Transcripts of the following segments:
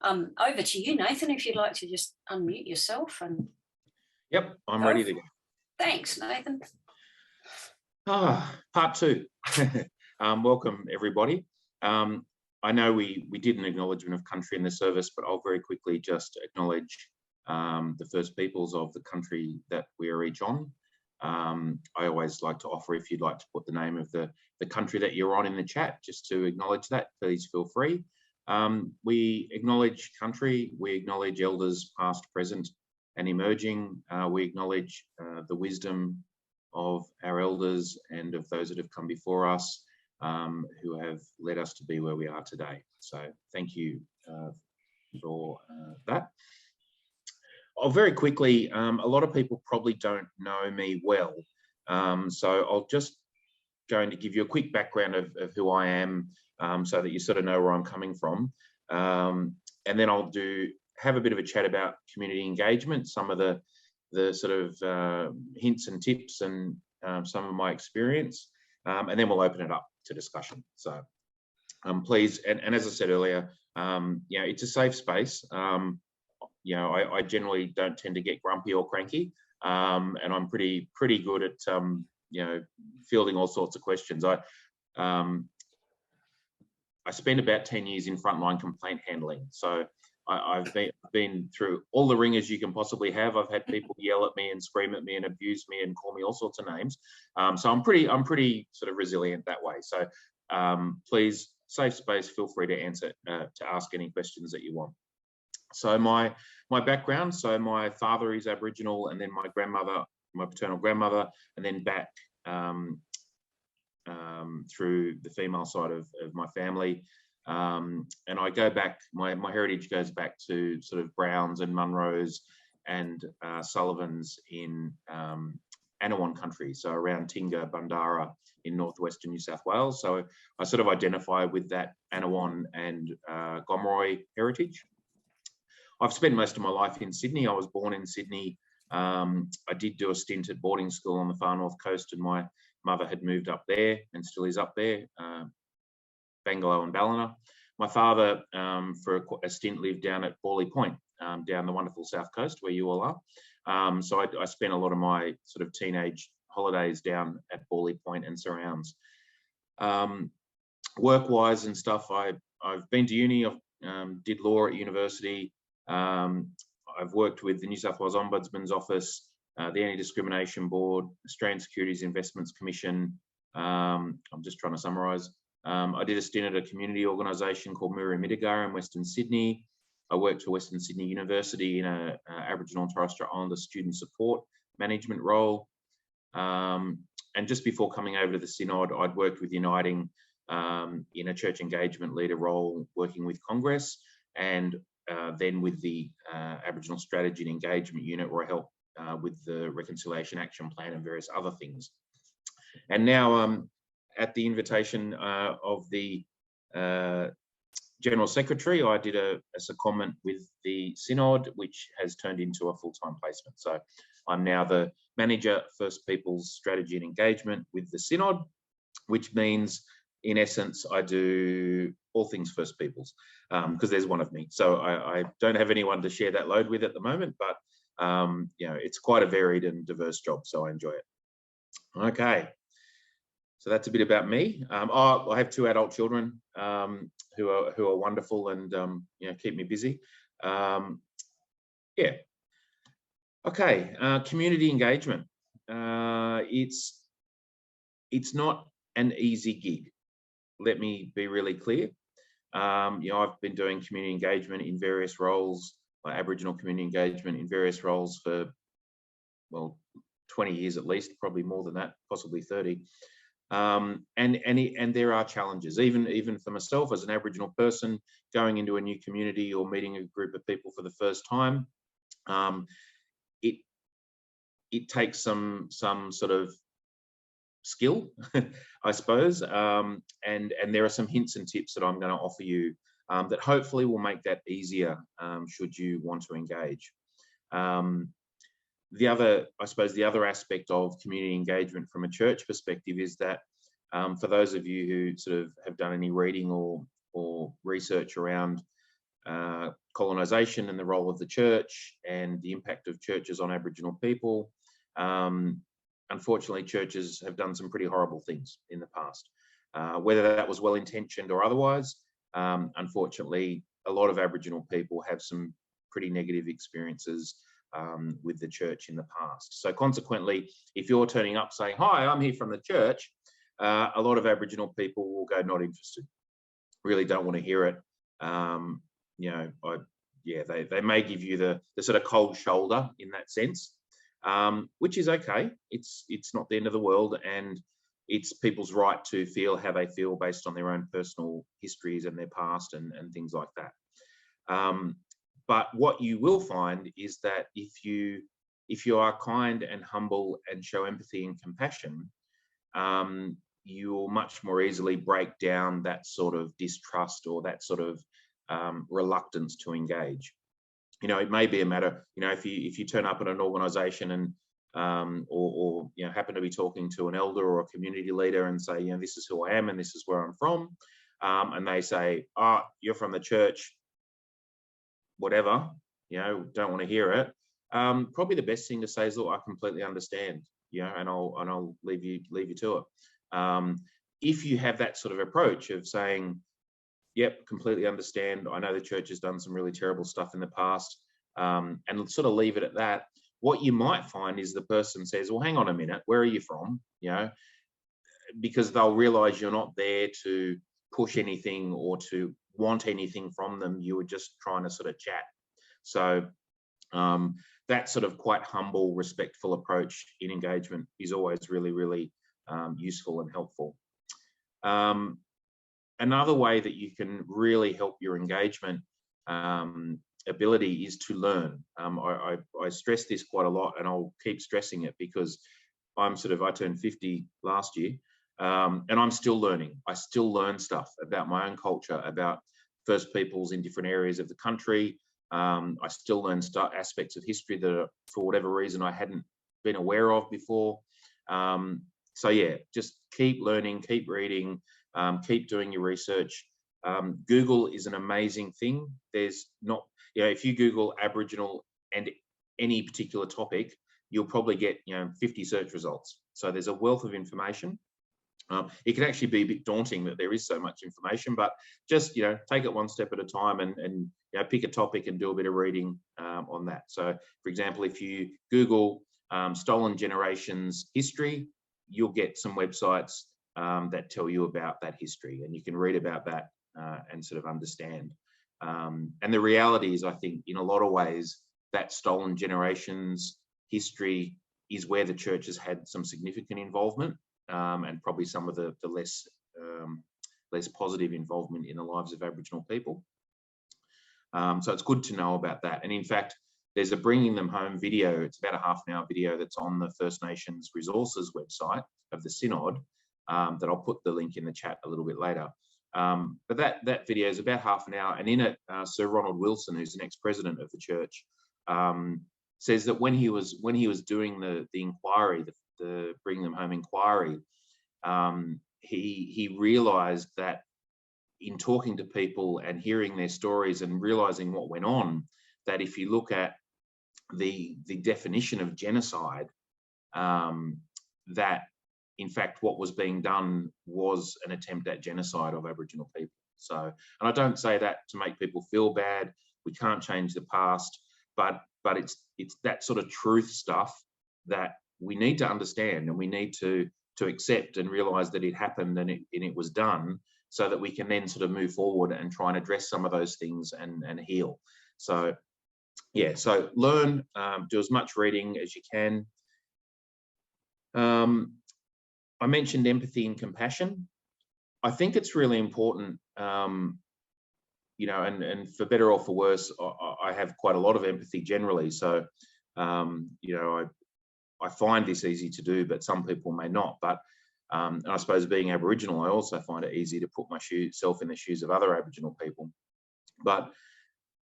Over to you, Nathan, if you'd like to just unmute yourself and Yep, I'm go. ready to go. Thanks, Nathan. Part two. Welcome, everybody. I know we did an acknowledgement of country in the service, but I'll very quickly just acknowledge the First Peoples of the country that we are each on. I always like to offer, if you'd like to put the name of the country that you're on in the chat, just to acknowledge that, please feel free. We acknowledge country, we acknowledge elders past, present and emerging. We acknowledge the wisdom of our elders and of those that have come before us, who have led us to be where we are today. So thank you for that. I'll very quickly, a lot of people probably don't know me well, so I'll just going to give you a quick background of who I am, so that you sort of know where I'm coming from, and then I'll have a bit of a chat about community engagement, some of the sort of hints and tips and some of my experience, and then we'll open it up to discussion. So please, and as I said earlier, it's a safe space. I generally don't tend to get grumpy or cranky, and I'm pretty good at fielding all sorts of questions. I spent about 10 years in frontline complaint handling, so I've been through all the ringers you can possibly have. I've had people yell at me and scream at me and abuse me and call me all sorts of names. So I'm pretty sort of resilient that way. So please, safe space, feel free to ask any questions that you want. So my background, so my father is Aboriginal, and then my grandmother, my paternal grandmother, and then back through the female side of my family. And I go back, my heritage goes back to sort of Browns and Munros and Sullivans in Anawan country, so around Tingha, Bundarra in northwestern New South Wales. So I sort of identify with that Anawan and Gomeroi heritage. I've spent most of my life in Sydney. I was born in Sydney. I did do a stint at boarding school on the far north coast, and my mother had moved up there and still is up there, Bangalow and Ballina. My father, for a stint, lived down at Borley Point, down the wonderful south coast where you all are. So I spent a lot of my sort of teenage holidays down at Borley Point and surrounds. Work-wise and stuff, I've been to uni. I did law at university. I've worked with the New South Wales Ombudsman's Office, the Anti-Discrimination Board, Australian Securities Investments Commission. I'm just trying to summarise. I did a stint at a community organisation called Murrumbidgee in Western Sydney. I worked for Western Sydney University in a Aboriginal and Torres Strait Islander student support management role. And just before coming over to the Synod, I'd worked with Uniting in a church engagement leader role, working with Congress, and then with the Aboriginal Strategy and Engagement Unit, where I helped with the Reconciliation Action Plan and various other things. And now, at the invitation of the General Secretary, I did a secondment with the Synod, which has turned into a full-time placement. So I'm now the Manager, First Peoples Strategy and Engagement with the Synod, which means, in essence, I do all things First Peoples, because there's one of me. So I don't have anyone to share that load with at the moment, but it's quite a varied and diverse job, so I enjoy it. Okay, so that's a bit about me. I have 2 adult children who are wonderful and keep me busy. Yeah. Okay, community engagement. It's not an easy gig. Let me be really clear. I've been doing community engagement in various roles, like Aboriginal community engagement in various roles for, well, 20 years at least, probably more than that, possibly 30. And there are challenges, even for myself as an Aboriginal person, going into a new community or meeting a group of people for the first time. It takes some sort of skill, I suppose, and there are some hints and tips that I'm going to offer you that hopefully will make that easier should you want to engage. The other aspect of community engagement from a church perspective is that for those of you who sort of have done any reading or research around colonisation and the role of the church and the impact of churches on Aboriginal people. Unfortunately, churches have done some pretty horrible things in the past, whether that was well-intentioned or otherwise. Unfortunately, a lot of Aboriginal people have some pretty negative experiences with the church in the past. So consequently, if you're turning up saying, "Hi, I'm here from the church," a lot of Aboriginal people will go, "Not interested, really don't want to hear it." You know, they may give you the sort of cold shoulder in that sense, which is okay. It's not the end of the world, and it's people's right to feel how they feel based on their own personal histories and their past and things like that. But what you will find is that if you are kind and humble and show empathy and compassion, you'll much more easily break down that sort of distrust or that sort of reluctance to engage. You know, it may be a matter, you know, if you turn up at an organisation and or you know, happen to be talking to an elder or a community leader and say, you know, this is who I am and this is where I'm from, and they say, "Oh, you're from the church, whatever, you know, don't want to hear it." Probably the best thing to say is, "Look, I completely understand, you know, and I'll leave you to it." If you have that sort of approach of saying, "Yep, completely understand. I know the church has done some really terrible stuff in the past," and sort of leave it at that, what you might find is the person says, "Well, hang on a minute, where are you from?" You know, because they'll realise you're not there to push anything or to want anything from them. You were just trying to sort of chat. So that sort of quite humble, respectful approach in engagement is always really, really useful and helpful. Another way that you can really help your engagement ability is to learn. I stress this quite a lot, and I'll keep stressing it because I turned 50 last year, and I'm still learning. I still learn stuff about my own culture, about First Peoples in different areas of the country. I still learn aspects of history that, for whatever reason, I hadn't been aware of before. So yeah, just keep learning, keep reading, keep doing your research. Google is an amazing thing. There's not, you know, if you Google Aboriginal and any particular topic, you'll probably get, you know, 50 search results. So there's a wealth of information. It can actually be a bit daunting that there is so much information, but just, you know, take it one step at a time and you know, pick a topic and do a bit of reading on that. So, for example, if you Google Stolen Generations history, you'll get some websites that tell you about that history, and you can read about that and sort of understand. And the reality is, I think, in a lot of ways, that Stolen Generations history is where the church has had some significant involvement. And probably some of the less positive involvement in the lives of Aboriginal people. So it's good to know about that. And in fact, there's a Bringing Them Home video. It's about a half-an-hour video that's on the First Nations Resources website of the Synod that I'll put the link in the chat a little bit later. But that video is about half an hour, and in it, Sir Ronald Wilson, who's an ex-president of the church, says that when he was doing the inquiry, the Bring Them Home inquiry, he realised that in talking to people and hearing their stories and realising what went on, that if you look at the definition of genocide, that in fact what was being done was an attempt at genocide of Aboriginal people. So, and I don't say that to make people feel bad. We can't change the past, but it's that sort of truth stuff that we need to understand, and we need to accept and realise that it happened and it was done, so that we can then sort of move forward and try and address some of those things and heal. So yeah, so learn, do as much reading as you can. I mentioned empathy and compassion. I think it's really important, you know, and for better or for worse, I have quite a lot of empathy generally. So, you know, I find this easy to do, but some people may not. But and I suppose being Aboriginal, I also find it easy to put myself in the shoes of other Aboriginal people. But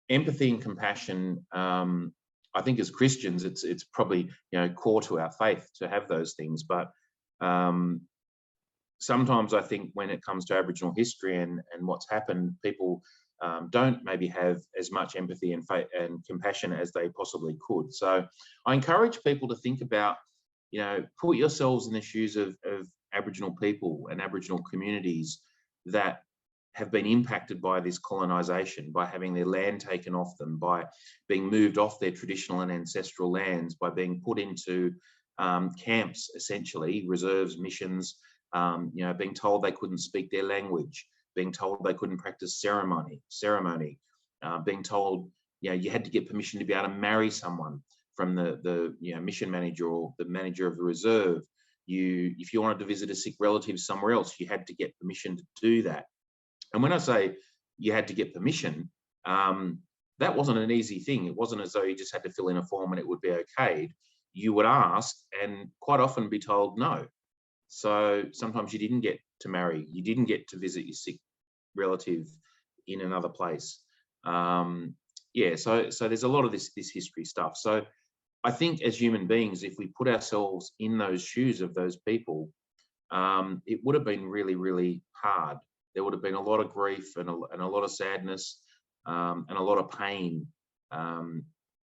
empathy and compassion, I think as Christians, it's probably, you know, core to our faith to have those things. But sometimes I think when it comes to Aboriginal history and what's happened, people don't maybe have as much empathy and compassion as they possibly could. So I encourage people to think about, put yourselves in the shoes of Aboriginal people and Aboriginal communities that have been impacted by this colonisation, by having their land taken off them, by being moved off their traditional and ancestral lands, by being put into camps, essentially, reserves, missions, being told they couldn't speak their language, being told they couldn't practice ceremony, being told, you had to get permission to be able to marry someone from the mission manager or the manager of the reserve. If you wanted to visit a sick relative somewhere else, you had to get permission to do that. And when I say you had to get permission, that wasn't an easy thing. It wasn't as though you just had to fill in a form and it would be okayed. You would ask and quite often be told no. So sometimes you didn't get to marry, you didn't get to visit your sick relative in another place. So there's a lot of this history stuff. So I think as human beings, if we put ourselves in those shoes of those people, it would have been really, really hard. There would have been a lot of grief and a lot of sadness and a lot of pain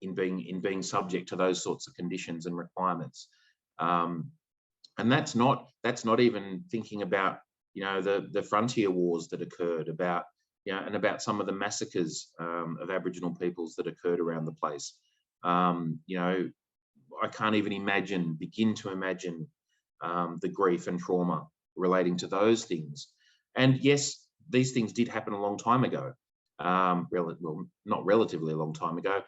in being subject to those sorts of conditions and requirements. And that's not even thinking about the frontier wars that occurred, and about some of the massacres of Aboriginal peoples that occurred around the place. I can't even begin to imagine the grief and trauma relating to those things. And yes, these things did happen a long time ago. Not relatively a long time ago.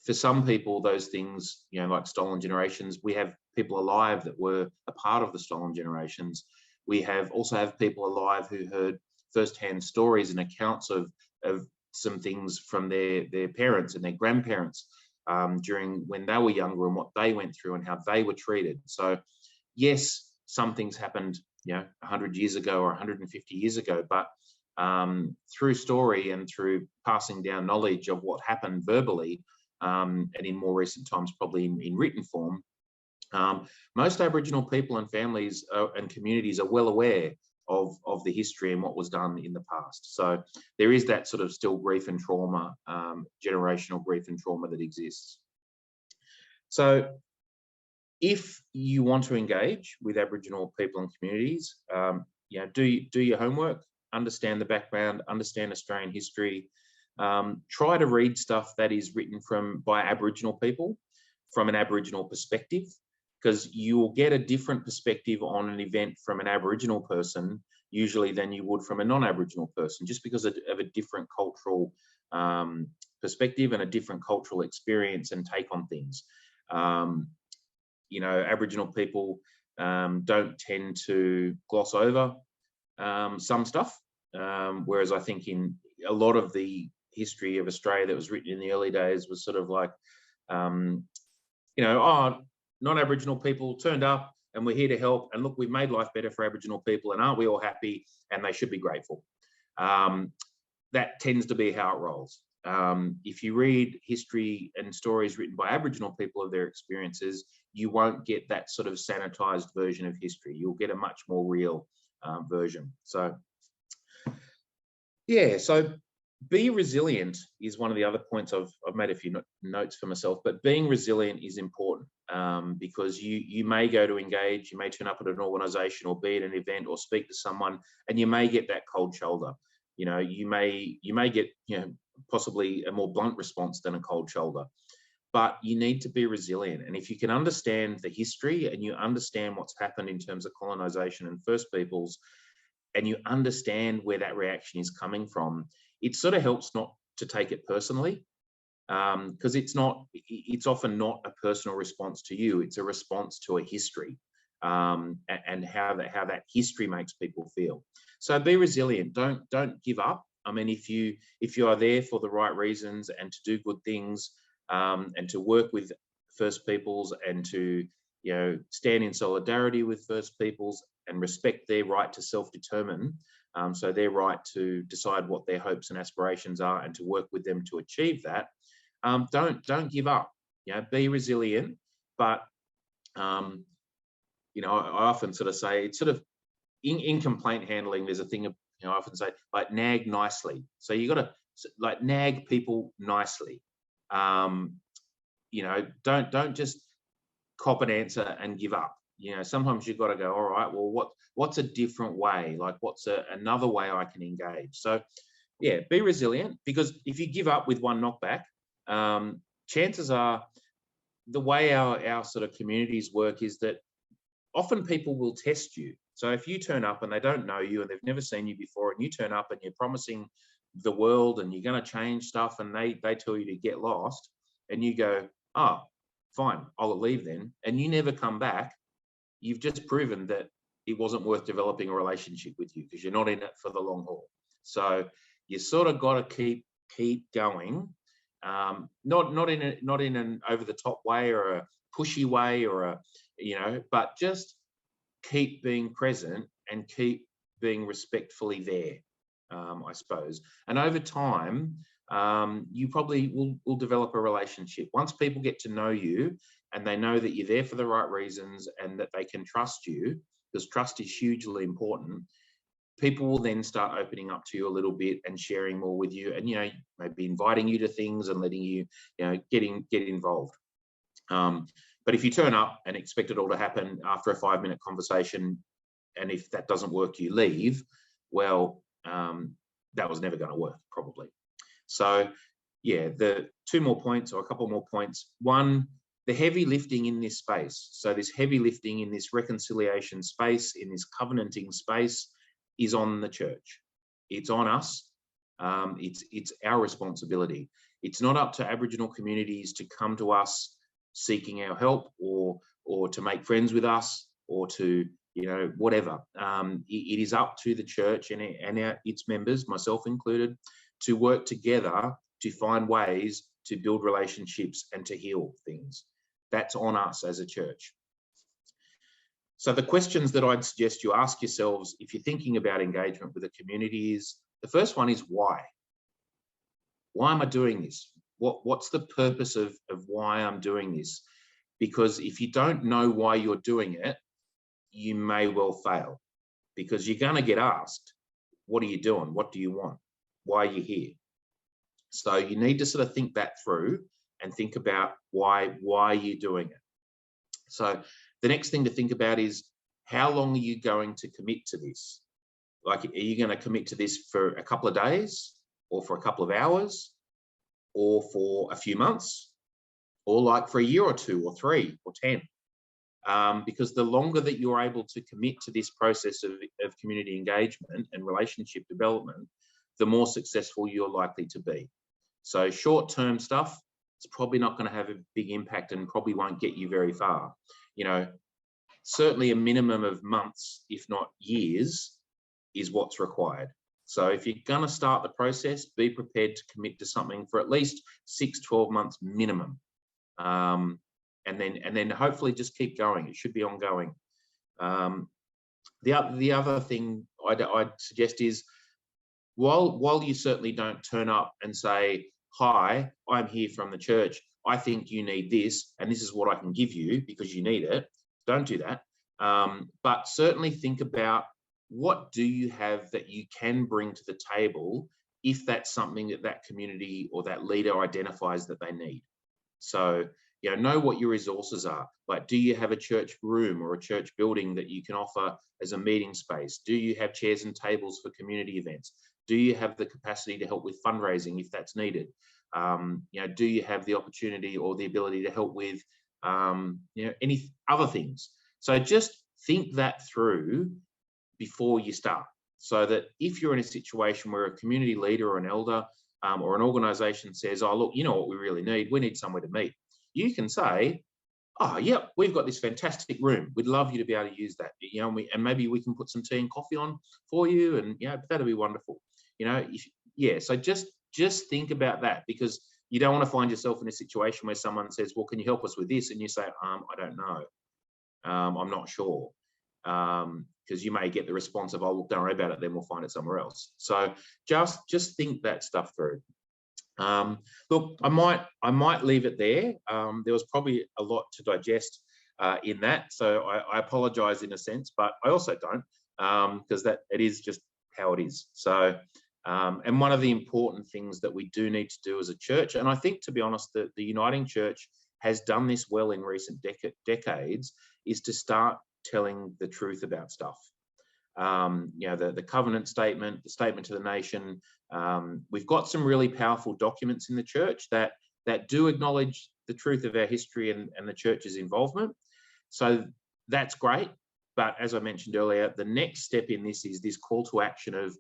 For some people, those things, like stolen generations, we have people alive that were a part of the stolen generations. We also have people alive who heard firsthand stories and accounts of some things from their parents and their grandparents during when they were younger and what they went through and how they were treated. So yes, some things happened 100 years ago or 150 years ago, but through story and through passing down knowledge of what happened verbally, and in more recent times probably in written form, most Aboriginal people and families and communities are well aware of the history and what was done in the past. So there is that sort of still grief and trauma, generational grief and trauma that exists. So if you want to engage with Aboriginal people and communities, do your homework, understand the background, understand Australian history, try to read stuff that is written by Aboriginal people from an Aboriginal perspective, because you will get a different perspective on an event from an Aboriginal person usually than you would from a non-Aboriginal person, just because of a different cultural perspective and a different cultural experience and take on things. Aboriginal people don't tend to gloss over some stuff, whereas I think in a lot of the history of Australia that was written in the early days was sort of like, non-Aboriginal people turned up and we're here to help, and look, we've made life better for Aboriginal people, and aren't we all happy, and they should be grateful. That tends to be how it rolls. If you read history and stories written by Aboriginal people of their experiences, you won't get that sort of sanitized version of history. You'll get a much more real version. So be resilient is one of the other points. I've made a few notes for myself, but being resilient is important because you may go to engage, you may turn up at an organisation or be at an event or speak to someone, and you may get that cold shoulder. You may get possibly a more blunt response than a cold shoulder, but you need to be resilient. And if you can understand the history and you understand what's happened in terms of colonisation and First Peoples, and you understand where that reaction is coming from, it sort of helps not to take it personally, because it's often not a personal response to you. It's a response to a history and how that history makes people feel. So be resilient. Don't give up. I mean, if you are there for the right reasons and to do good things and to work with First Peoples and to stand in solidarity with First Peoples and respect their right to self-determine, so their right to decide what their hopes and aspirations are and to work with them to achieve that. Don't give up. Be resilient. But I often sort of say it's sort of in complaint handling. There's a thing of I often say, like, nag nicely. So you got to like nag people nicely. Don't just cop an answer and give up. Sometimes you've got to go, all right, well, what's a different way? Like, what's another way I can engage? So yeah, be resilient, because if you give up with one knockback, chances are, the way our sort of communities work is that often people will test you. So if you turn up and they don't know you and they've never seen you before, and you turn up and you're promising the world and you're going to change stuff, and they tell you to get lost, and you go, oh, fine, I'll leave then, and you never come back, you've just proven that it wasn't worth developing a relationship with you, because you're not in it for the long haul. So you sort of got to keep going, not in an over the top way or a pushy way or but just keep being present and keep being respectfully there, I suppose. And over time, you probably will develop a relationship. Once people get to know you and they know that you're there for the right reasons and that they can trust you, because trust is hugely important, people will then start opening up to you a little bit and sharing more with you, and maybe inviting you to things and letting you get involved. But if you turn up and expect it all to happen after a 5-minute conversation, and if that doesn't work, you leave, well, that was never going to work, probably. So yeah, the 2 more points, or a couple more points. One, the heavy lifting in this space. So this heavy lifting in this reconciliation space, in this covenanting space, is on the church. It's on us. It's our responsibility. It's not up to Aboriginal communities to come to us seeking our help, or to make friends with us, or to whatever. It is up to the church and its members, myself included, to work together to find ways to build relationships and to heal things. That's on us as a church. So the questions that I'd suggest you ask yourselves if you're thinking about engagement with a community is, the first one is why? Why am I doing this? What's the purpose of why I'm doing this? Because if you don't know why you're doing it, you may well fail, because you're going to get asked, what are you doing? What do you want? Why are you here? So you need to sort of think that through and think about why you're doing it. So the next thing to think about is, how long are you going to commit to this? Like, are you going to commit to this for a couple of days, or for a couple of hours, or for a few months, or like for a year or 2 or 3 or 10? Because the longer that you're able to commit to this process of community engagement and relationship development, the more successful you're likely to be. So short-term stuff, it's probably not going to have a big impact and probably won't get you very far. Certainly a minimum of months, if not years, is what's required. So if you're going to start the process, be prepared to commit to something for at least 6-12 months minimum. And then hopefully just keep going. It should be ongoing. The other thing I'd suggest is, while you certainly don't turn up and say, hi, I'm here from the church, I think you need this, and this is what I can give you because you need it. Don't do that. But certainly think about, what do you have that you can bring to the table if that's something that community or that leader identifies that they need. So, know what your resources are. Like, do you have a church room or a church building that you can offer as a meeting space? Do you have chairs and tables for community events? Do you have the capacity to help with fundraising if that's needed? Do you have the opportunity or the ability to help with, any other things? So just think that through before you start, so that if you're in a situation where a community leader or an elder or an organisation says, oh, look, you know what we really need? We need somewhere to meet. You can say, oh, yep, we've got this fantastic room. We'd love you to be able to use that. And maybe we can put some tea and coffee on for you, and that'll be wonderful. So just think about that, because you don't want to find yourself in a situation where someone says, well, can you help us with this? And you say, I don't know. I'm not sure. Because you may get the response of, oh, look, don't worry about it, then we'll find it somewhere else. So just think that stuff through. Look, I might leave it there. There was probably a lot to digest in that, so I apologise in a sense, but I also don't, because it is just how it is. So, and one of the important things that we do need to do as a church, and I think, to be honest, the Uniting Church has done this well in recent decades, is to start telling the truth about stuff. You know, the covenant statement, the statement to the nation. We've got some really powerful documents in the church that do acknowledge the truth of our history and the church's involvement. So that's great. But as I mentioned earlier, the next step in this is this call to action of,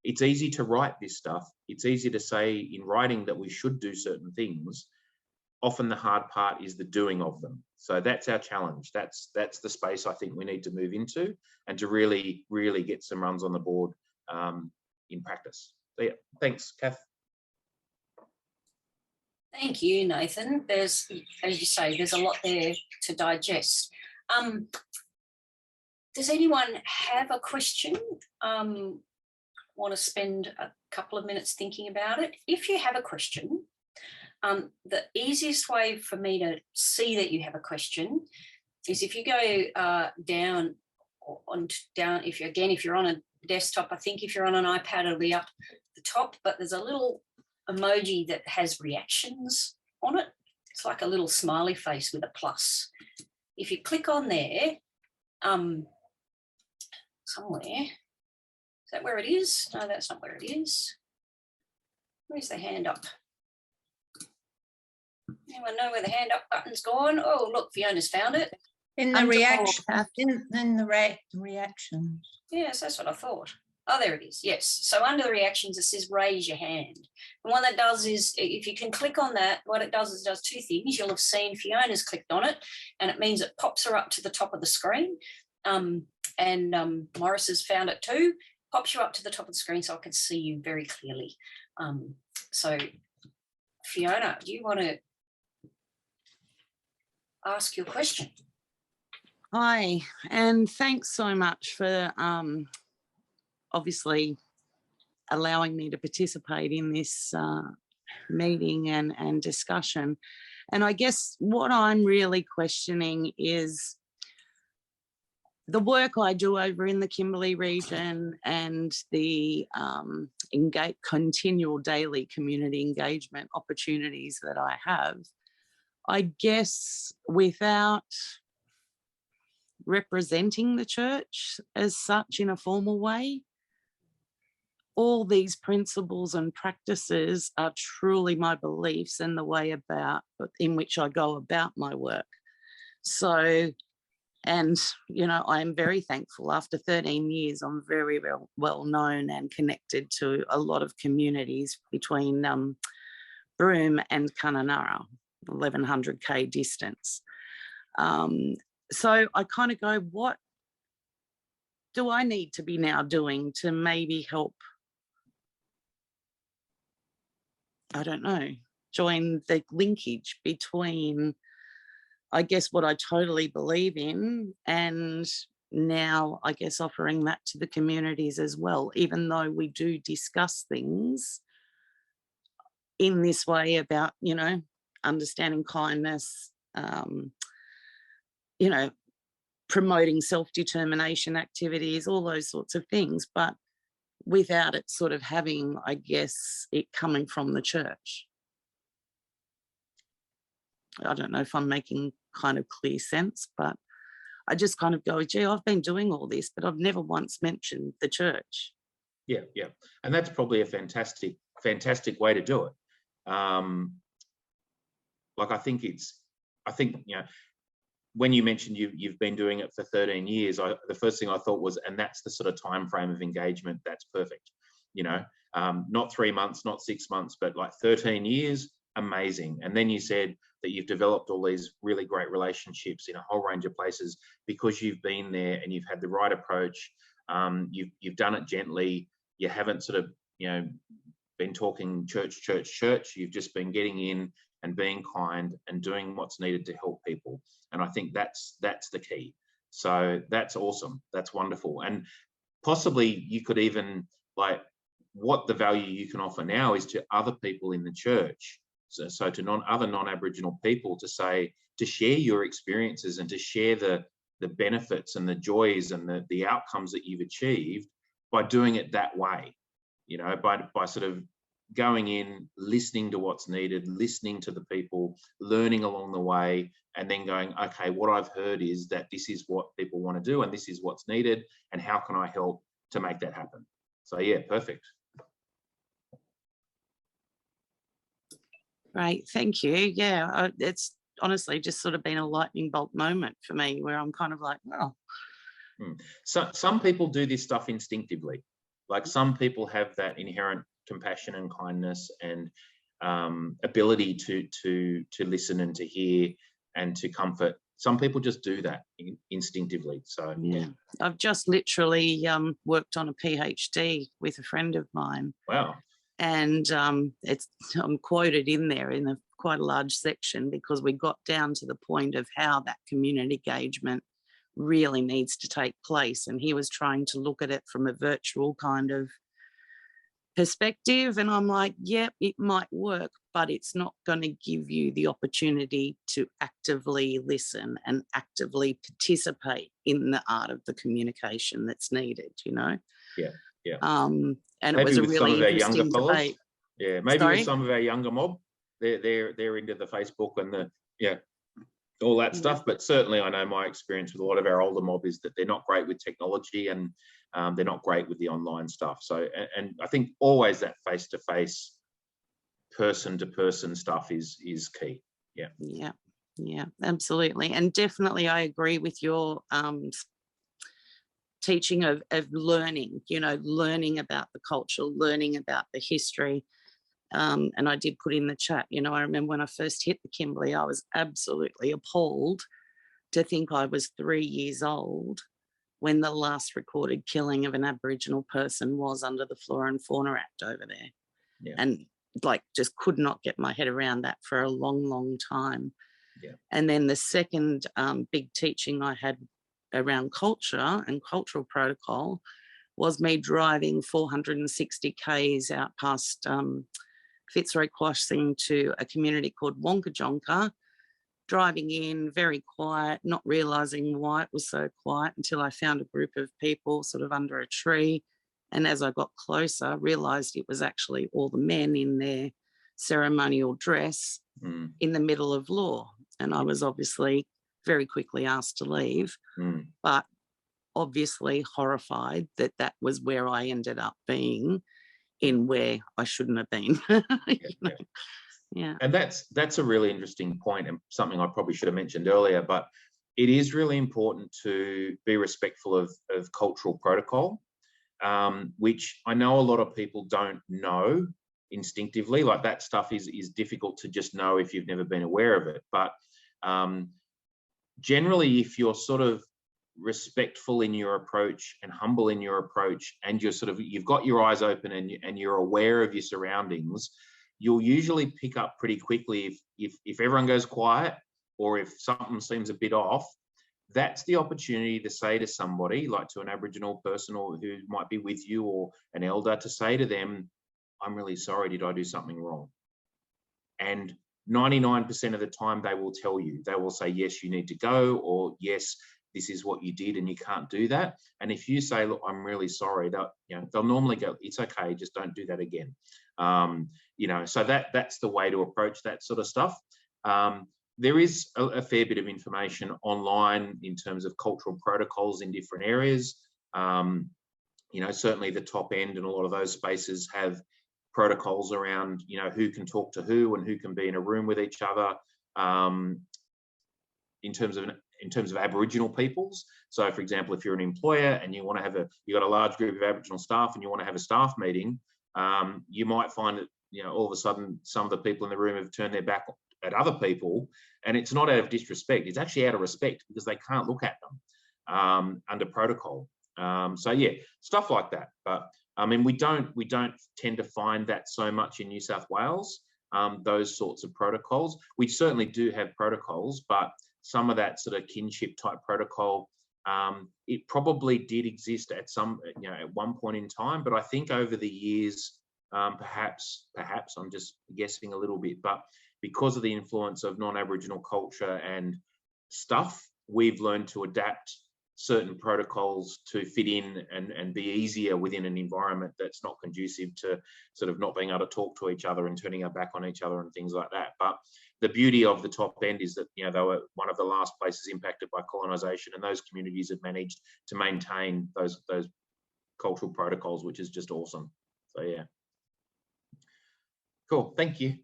it's easy to write this stuff. It's easy to say in writing that we should do certain things. Often the hard part is the doing of them. So that's our challenge. That's the space I think we need to move into, and to really, really get some runs on the board in practice. So yeah, thanks, Kath. Thank you, Nathan. There's, as you say, there's a lot there to digest. Does anyone have a question? Want to spend a couple of minutes thinking about it? If you have a question, the easiest way for me to see that you have a question is if you go down, if you're on a desktop, I think if you're on an iPad, it'll be up the top, but there's a little emoji that has reactions on it. It's like a little smiley face with a plus. If you click on there, somewhere, is that where it is? No, that's not where it is. Where's the hand up? Anyone know where the hand up button's gone? Oh, look, Fiona's found it. In the reaction, in the reactions. Yes, that's what I thought. Oh, there it is. Yes. So under the reactions, it says raise your hand. And what that does is, if you can click on that, what it does is it does two things. You'll have seen Fiona's clicked on it, and it means it pops her up to the top of the screen. Morris has found it too. Pops you up to the top of the screen so I can see you very clearly. So Fiona, do you want to ask your question? Hi, and thanks so much for obviously allowing me to participate in this meeting and discussion. And I guess what I'm really questioning is the work I do over in the Kimberley region and the continual daily community engagement opportunities that I have. I guess without representing the church as such in a formal way, all these principles and practices are truly my beliefs and the way in which I go about my work. So, and, you know, I'm very thankful. After 13 years, I'm very well known and connected to a lot of communities between Broome and Kununurra, 1100k distance. So I kind of go, what do I need to be now doing to maybe help, I don't know, join the linkage between, I guess, what I totally believe in and now, I guess, offering that to the communities as well, even though we do discuss things in this way about, you know, understanding kindness, you know, promoting self-determination activities, all those sorts of things, but without it sort of having, I guess, it coming from the church. I don't know if I'm making kind of clear sense, but I just kind of go, gee, I've been doing all this, but I've never once mentioned the church. Yeah, yeah. And that's probably a fantastic way to do it. Like, I think, you know, when you mentioned you've been doing it for 13 years, the first thing I thought was, and that's the sort of time frame of engagement, that's perfect. You know, not 3 months, not 6 months, but like 13 years, amazing. And then you said that you've developed all these really great relationships in a whole range of places because you've been there and you've had the right approach. You've done it gently. You haven't sort of, you know, been talking church. You've just been getting in and being kind and doing what's needed to help people. And I think that's the key. So that's awesome. That's wonderful. And possibly you could even, like, what the value you can offer now is to other people in the church. So to other non-Aboriginal people, to share your experiences and to share the benefits and the joys and the outcomes that you've achieved by doing it that way, you know, by sort of going in, listening to what's needed, listening to the people, learning along the way, and then going, okay, what I've heard is that this is what people want to do and this is what's needed, and how can I help to make that happen? So yeah, perfect. Great, thank you. Yeah, it's honestly just sort of been a lightning bolt moment for me where I'm kind of like, well. So some people do this stuff instinctively. Like some people have that inherent compassion and kindness and ability to listen and to hear and to comfort. Some people just do that instinctively. So Yeah, I've just literally worked on a PhD with a friend of mine. Wow. And I'm quoted in there in quite a large section because we got down to the point of how that community engagement really needs to take place. And he was trying to look at it from a virtual kind of perspective. And I'm like, yep, it might work, but it's not going to give you the opportunity to actively listen and actively participate in the art of the communication that's needed, you know? Yeah, yeah. And maybe it was a with really some of our younger interesting fellas. debate. Yeah, maybe Sorry? with some of our younger mob, they're into the Facebook and the all that stuff. But certainly, I know my experience with a lot of our older mob is that they're not great with technology and they're not great with the online stuff. So, and I think always that face-to-face, person-to-person stuff is key. Yeah. Yeah, absolutely, and definitely, I agree with your teaching of learning. You know, learning about the culture, learning about the history. And I did put in the chat, you know, I remember when I first hit the Kimberley, I was absolutely appalled to think I was 3 years old when the last recorded killing of an Aboriginal person was under the Flora and Fauna Act over there. Yeah. And like just could not get my head around that for a long, long time. Yeah. And then the second big teaching I had around culture and cultural protocol was me driving 460 Ks out past Fitzroy Crossing to a community called Wonkajonka, driving in very quiet, not realising why it was so quiet until I found a group of people sort of under a tree. And as I got closer, realised it was actually all the men in their ceremonial dress in the middle of law. And I was obviously very quickly asked to leave, but obviously horrified that that was where I ended up being in where I shouldn't have been. Yeah. And that's a really interesting point and something I probably should have mentioned earlier, but it is really important to be respectful of cultural protocol, which I know a lot of people don't know instinctively. Like that stuff is difficult to just know if you've never been aware of it. But generally, if you're sort of respectful in your approach and humble in your approach, and you've got your eyes open and you're aware of your surroundings, you'll usually pick up pretty quickly if everyone goes quiet or if something seems a bit off. That's the opportunity to say to somebody, like to an Aboriginal person or who might be with you or an elder, to say to them, I'm really sorry, did I do something wrong? And 99% of the time they will tell you. They will say, yes, you need to go, or yes, this is what you did and you can't do that. And if you say, look, I'm really sorry, they'll normally go, it's okay, just don't do that again. So that's the way to approach that sort of stuff. There is a fair bit of information online in terms of cultural protocols in different areas. Certainly the top end and a lot of those spaces have protocols around, who can talk to who and who can be in a room with each other in terms of Aboriginal peoples. So, for example, if you're an employer and you want to you've got a large group of Aboriginal staff and you want to have a staff meeting, you might find that, all of a sudden some of the people in the room have turned their back at other people, and it's not out of disrespect, it's actually out of respect because they can't look at them under protocol. So yeah, stuff like that. But I mean, we don't tend to find that so much in New South Wales, those sorts of protocols. We certainly do have protocols, but some of that sort of kinship type protocol, it probably did exist at one point in time, but I think over the years, perhaps I'm just guessing a little bit, but because of the influence of non-Aboriginal culture and stuff, we've learned to adapt certain protocols to fit in and be easier within an environment that's not conducive to sort of not being able to talk to each other and turning our back on each other and things like that. But the beauty of the top end is that, you know, they were one of the last places impacted by colonisation, and those communities have managed to maintain those cultural protocols, which is just awesome. So yeah. Cool, thank you.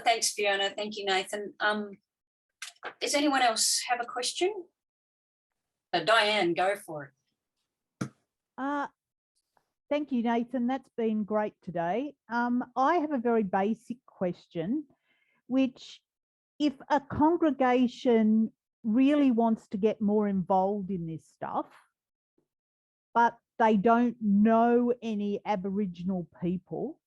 Thanks, Fiona. Thank you, Nathan. Does anyone else have a question? Diane, go for it. Thank you, Nathan. That's been great today. I have a very basic question, which if a congregation really wants to get more involved in this stuff, but they don't know any Aboriginal people,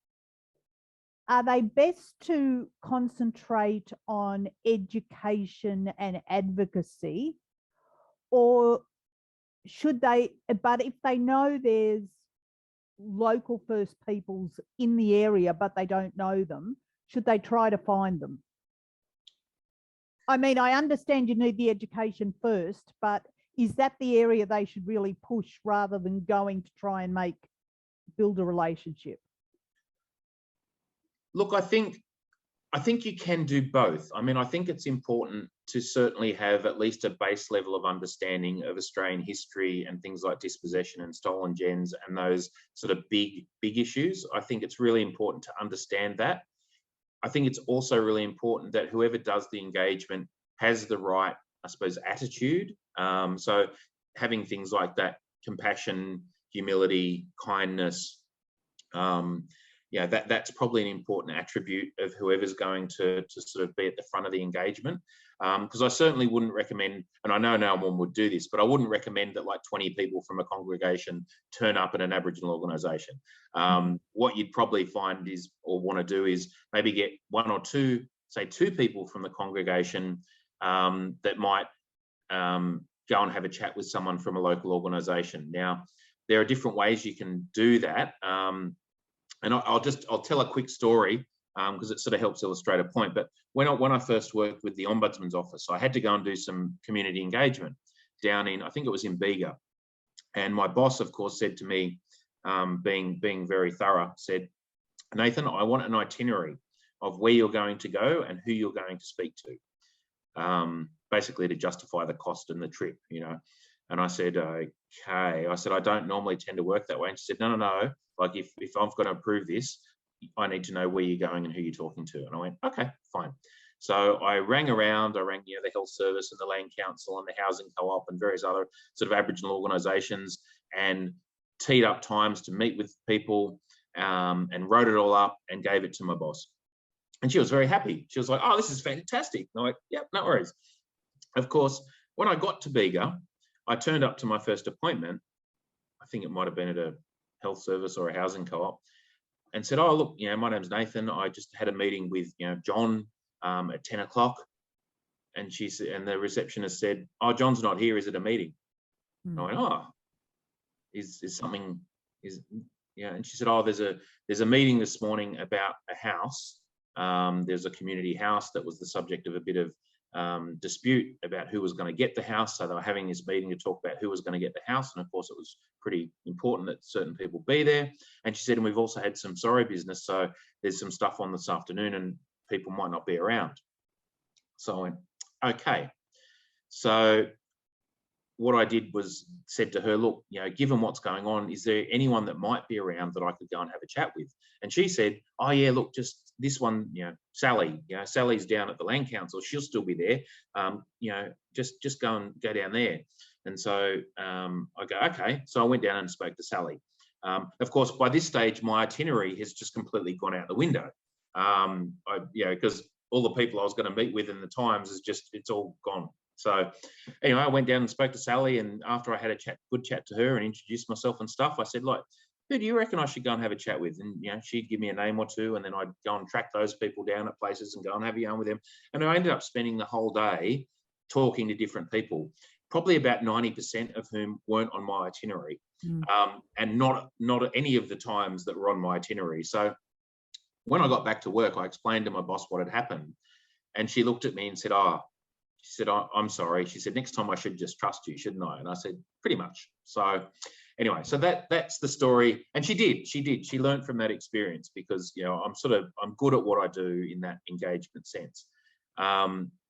are they best to concentrate on education and advocacy, or should they, but if they know there's local First Peoples in the area, but they don't know them, should they try to find them? I mean, I understand you need the education first, but is that the area they should really push rather than going to try and build a relationship? Look, I think you can do both. I mean, I think it's important to certainly have at least a base level of understanding of Australian history and things like dispossession and stolen gens and those sort of big issues. I think it's really important to understand that. I think it's also really important that whoever does the engagement has the right, I suppose, attitude. So having things like that, compassion, humility, kindness, yeah, that's probably an important attribute of whoever's going to sort of be at the front of the engagement. Because I certainly wouldn't recommend, and I know no one would do this, but I wouldn't recommend that like 20 people from a congregation turn up at an Aboriginal organisation. What you'd probably find is, or want to do, is maybe get one or two, say 2 people from the congregation that might go and have a chat with someone from a local organisation. Now, there are different ways you can do that. And I'll tell a quick story because it sort of helps illustrate a point. But when I first worked with the Ombudsman's office, I had to go and do some community engagement down in, I think it was in Bega. And my boss, of course, said to me, being very thorough, said, Nathan, I want an itinerary of where you're going to go and who you're going to speak to, basically to justify the cost and the trip, you know. And I said, okay. I said, I don't normally tend to work that way. And she said, no. Like if I'm going to approve this, I need to know where you're going and who you're talking to. And I went, okay, fine. So I rang around. I rang, you know, the health service and the land council and the housing co-op and various other sort of Aboriginal organisations, and teed up times to meet with people, and wrote it all up and gave it to my boss. And she was very happy. She was like, oh, this is fantastic. And I'm like, yep, no worries. Of course, when I got to Bega, I turned up to my first appointment. I think it might have been at a health service or a housing co-op, and said, oh, look, you know, my name's Nathan. I just had a meeting with, you know, John at 10 o'clock. And she said, and the receptionist said, oh, John's not here. Is it a meeting? And I went, oh, is something, yeah. And she said, oh, there's a meeting this morning about a house. There's a community house that was the subject of a bit of dispute about who was going to get the house. So they were having this meeting to talk about who was going to get the house. And of course, it was pretty important that certain people be there. And she said, and we've also had some sorry business. So there's some stuff on this afternoon and people might not be around. So I went, okay. So what I did was said to her, look, you know, given what's going on, is there anyone that might be around that I could go and have a chat with? And she said, oh yeah, look, just this one, you know, Sally, you know, Sally's down at the land council. She'll still be there. You know, just go down there. And so I go, okay. So I went down and spoke to Sally. Of course, by this stage, my itinerary has just completely gone out the window. You know, because all the people I was going to meet with in the times is just, it's all gone. So anyway, I went down and spoke to Sally, and after I had a good chat to her and introduced myself and stuff, I said, like, who do you reckon I should go and have a chat with? And, you know, she'd give me a name or two, and then I'd go and track those people down at places and go and have a yarn with them. And I ended up spending the whole day talking to different people, probably about 90% of whom weren't on my itinerary, and not any of the times that were on my itinerary. So when I got back to work, I explained to my boss what had happened, and she looked at me and said, oh, She said, I'm sorry. She said, next time I should just trust you, shouldn't I? And I said, pretty much. So anyway, so that's the story. And she did. She learned from that experience because, you know, I'm good at what I do in that engagement sense.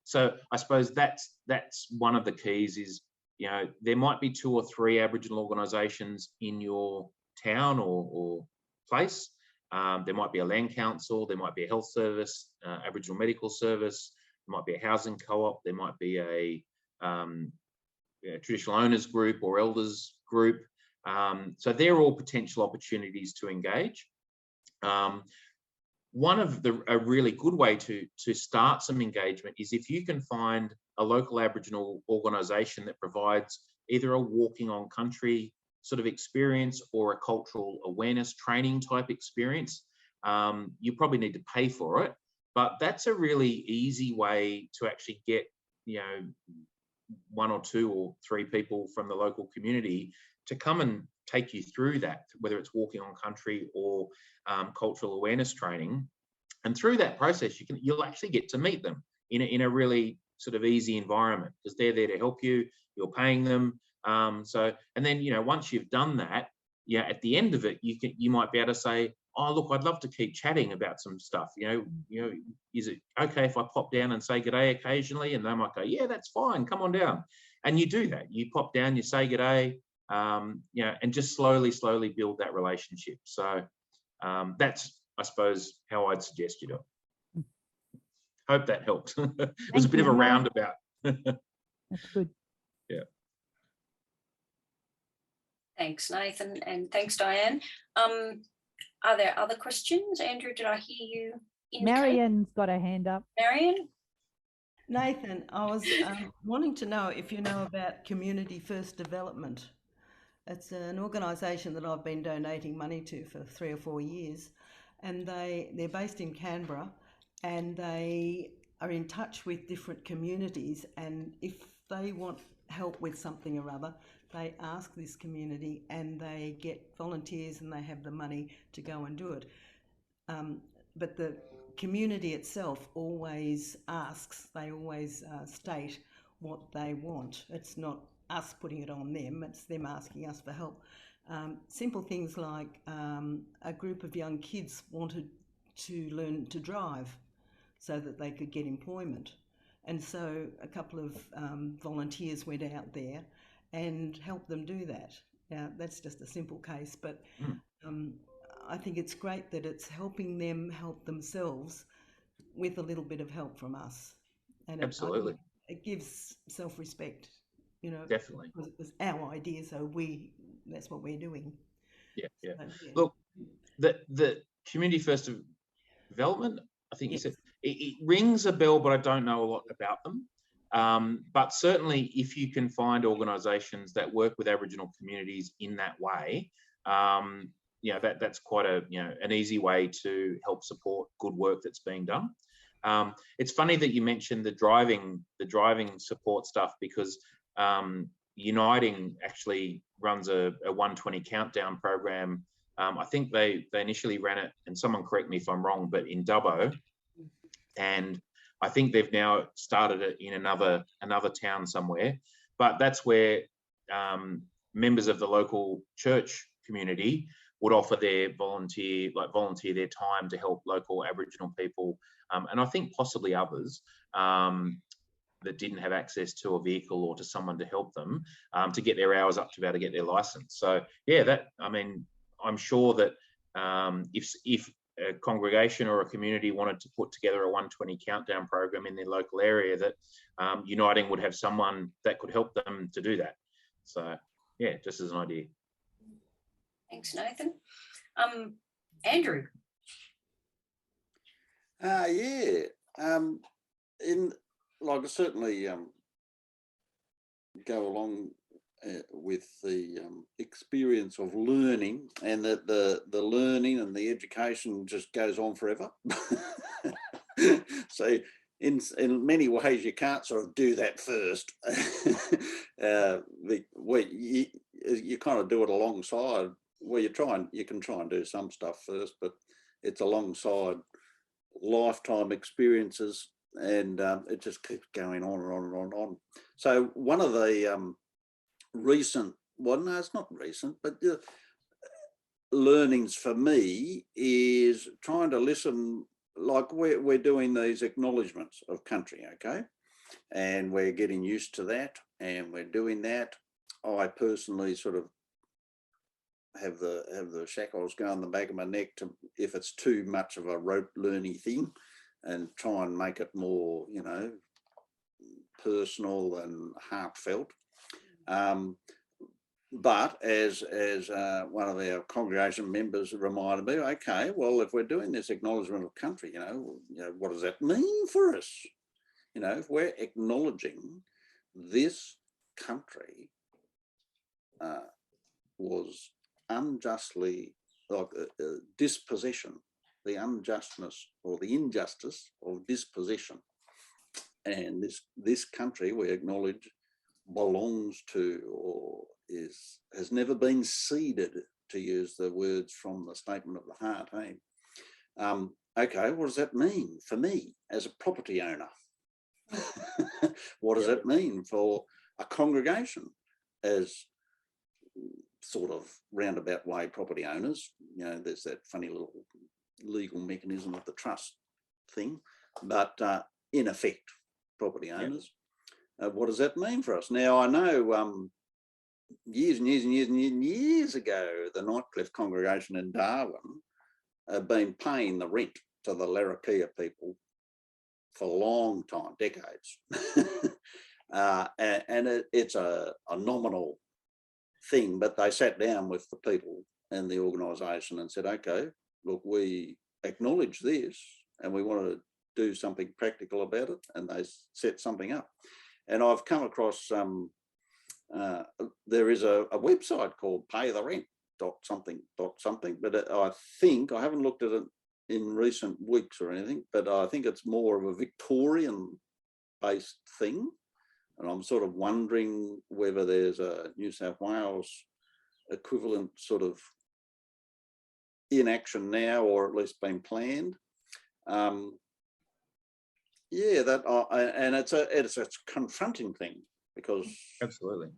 So I suppose that's one of the keys is, you know, there might be 2 or 3 Aboriginal organisations in your town or place. There might be a land council, there might be a health service, Aboriginal medical service, there might be a housing co-op, there might be a traditional owners group or elders group. So they're all potential opportunities to engage. One of a really good way to start some engagement is if you can find a local Aboriginal organisation that provides either a walking on country sort of experience or a cultural awareness training type experience. You probably need to pay for it, but that's a really easy way to actually get, you know, 1 or 2 or 3 people from the local community to come and take you through that, whether it's walking on country or cultural awareness training. And through that process, you'll actually get to meet them in a really sort of easy environment because they're there to help you. You're paying them. And then, you know, once you've done that, yeah, at the end of it, you might be able to say, oh, look, I'd love to keep chatting about some stuff. You know, is it okay if I pop down and say good day occasionally? And they might go, yeah, that's fine. Come on down. And you do that. You pop down, you say good day, you know, and just slowly build that relationship. So that's, I suppose, how I'd suggest you do it. Hope that helped. It was a bit of a roundabout. That's good. Yeah. Thanks, Nathan, and thanks, Diane. Are there other questions? Andrew, did I hear you indicate? Marianne's got her hand up. Marianne? Nathan, I was wanting to know if you know about Community First Development. It's an organisation that I've been donating money to for 3 or 4 years, and they're based in Canberra, and they are in touch with different communities, and if they want help with something or other, they ask this community and they get volunteers and they have the money to go and do it. But the community itself always asks, they always state what they want. It's not us putting it on them, it's them asking us for help. Simple things like a group of young kids wanted to learn to drive so that they could get employment. And so a couple of volunteers went out there and helped them do that. Now, that's just a simple case, but I think it's great that it's helping them help themselves with a little bit of help from us. And Absolutely. It gives self-respect, you know. Definitely. Because it was our idea, so that's what we're doing. Yeah, yeah. So, yeah. Look, the Community First Development, I think Yes. you said, it rings a bell, but I don't know a lot about them. But certainly if you can find organisations that work with Aboriginal communities in that way, you know, that's quite an easy way to help support good work that's being done. It's funny that you mentioned the driving support stuff because Uniting actually runs a 120 countdown program. I think they initially ran it, and someone correct me if I'm wrong, but in Dubbo, and I think they've now started it in another town somewhere. But that's where members of the local church community would offer their volunteer their time to help local Aboriginal people, and I think possibly others that didn't have access to a vehicle or to someone to help them to get their hours up to be able to get their license. So yeah, I'm sure that if a congregation or a community wanted to put together a 120 countdown program in their local area, that Uniting would have someone that could help them to do that. So yeah, just as an idea. Thanks, Nathan. Andrew? I certainly go along with the experience of learning, and that the learning and the education just goes on forever. So in many ways you can't sort of do that first. You kind of do it alongside. Well, you can try and do some stuff first, but it's alongside lifetime experiences and it just keeps going on and on and on and on. So one of the recent, well, no, it's not recent, but learnings for me is trying to listen, like we're doing these acknowledgements of country, okay? And we're getting used to that, and we're doing that. I personally sort of have the shackles go on the back of my neck to, if it's too much of a rote learning thing, and try and make it more, you know, personal and heartfelt. But as one of our congregation members reminded me, okay, well, if we're doing this acknowledgement of country, you know, what does that mean for us? You know, if we're acknowledging this country was unjustly, like dispossession, the unjustness or the injustice of dispossession, and this country we acknowledge belongs to, or has never been ceded, to use the words from the Statement of the Heart. Hey, okay, what does that mean for me as a property owner? What does that mean for a congregation as sort of roundabout way property owners? You know, there's that funny little legal mechanism of the trust thing, but in effect, property owners. What does that mean for us? Now, I know years and years and years and years and years ago, the Nightcliff congregation in Darwin have been paying the rent to the Larrakia people for a long time, decades. And it's a nominal thing, but they sat down with the people and the organisation and said, okay, look, we acknowledge this and we want to do something practical about it, and they set something up. And I've come across there is a website called paytherent.something, but I think, I haven't looked at it in recent weeks or anything, but I think it's more of a Victorian based thing. And I'm sort of wondering whether there's a New South Wales equivalent sort of in action now, or at least been planned. Yeah, that and it's a confronting thing, because Absolutely.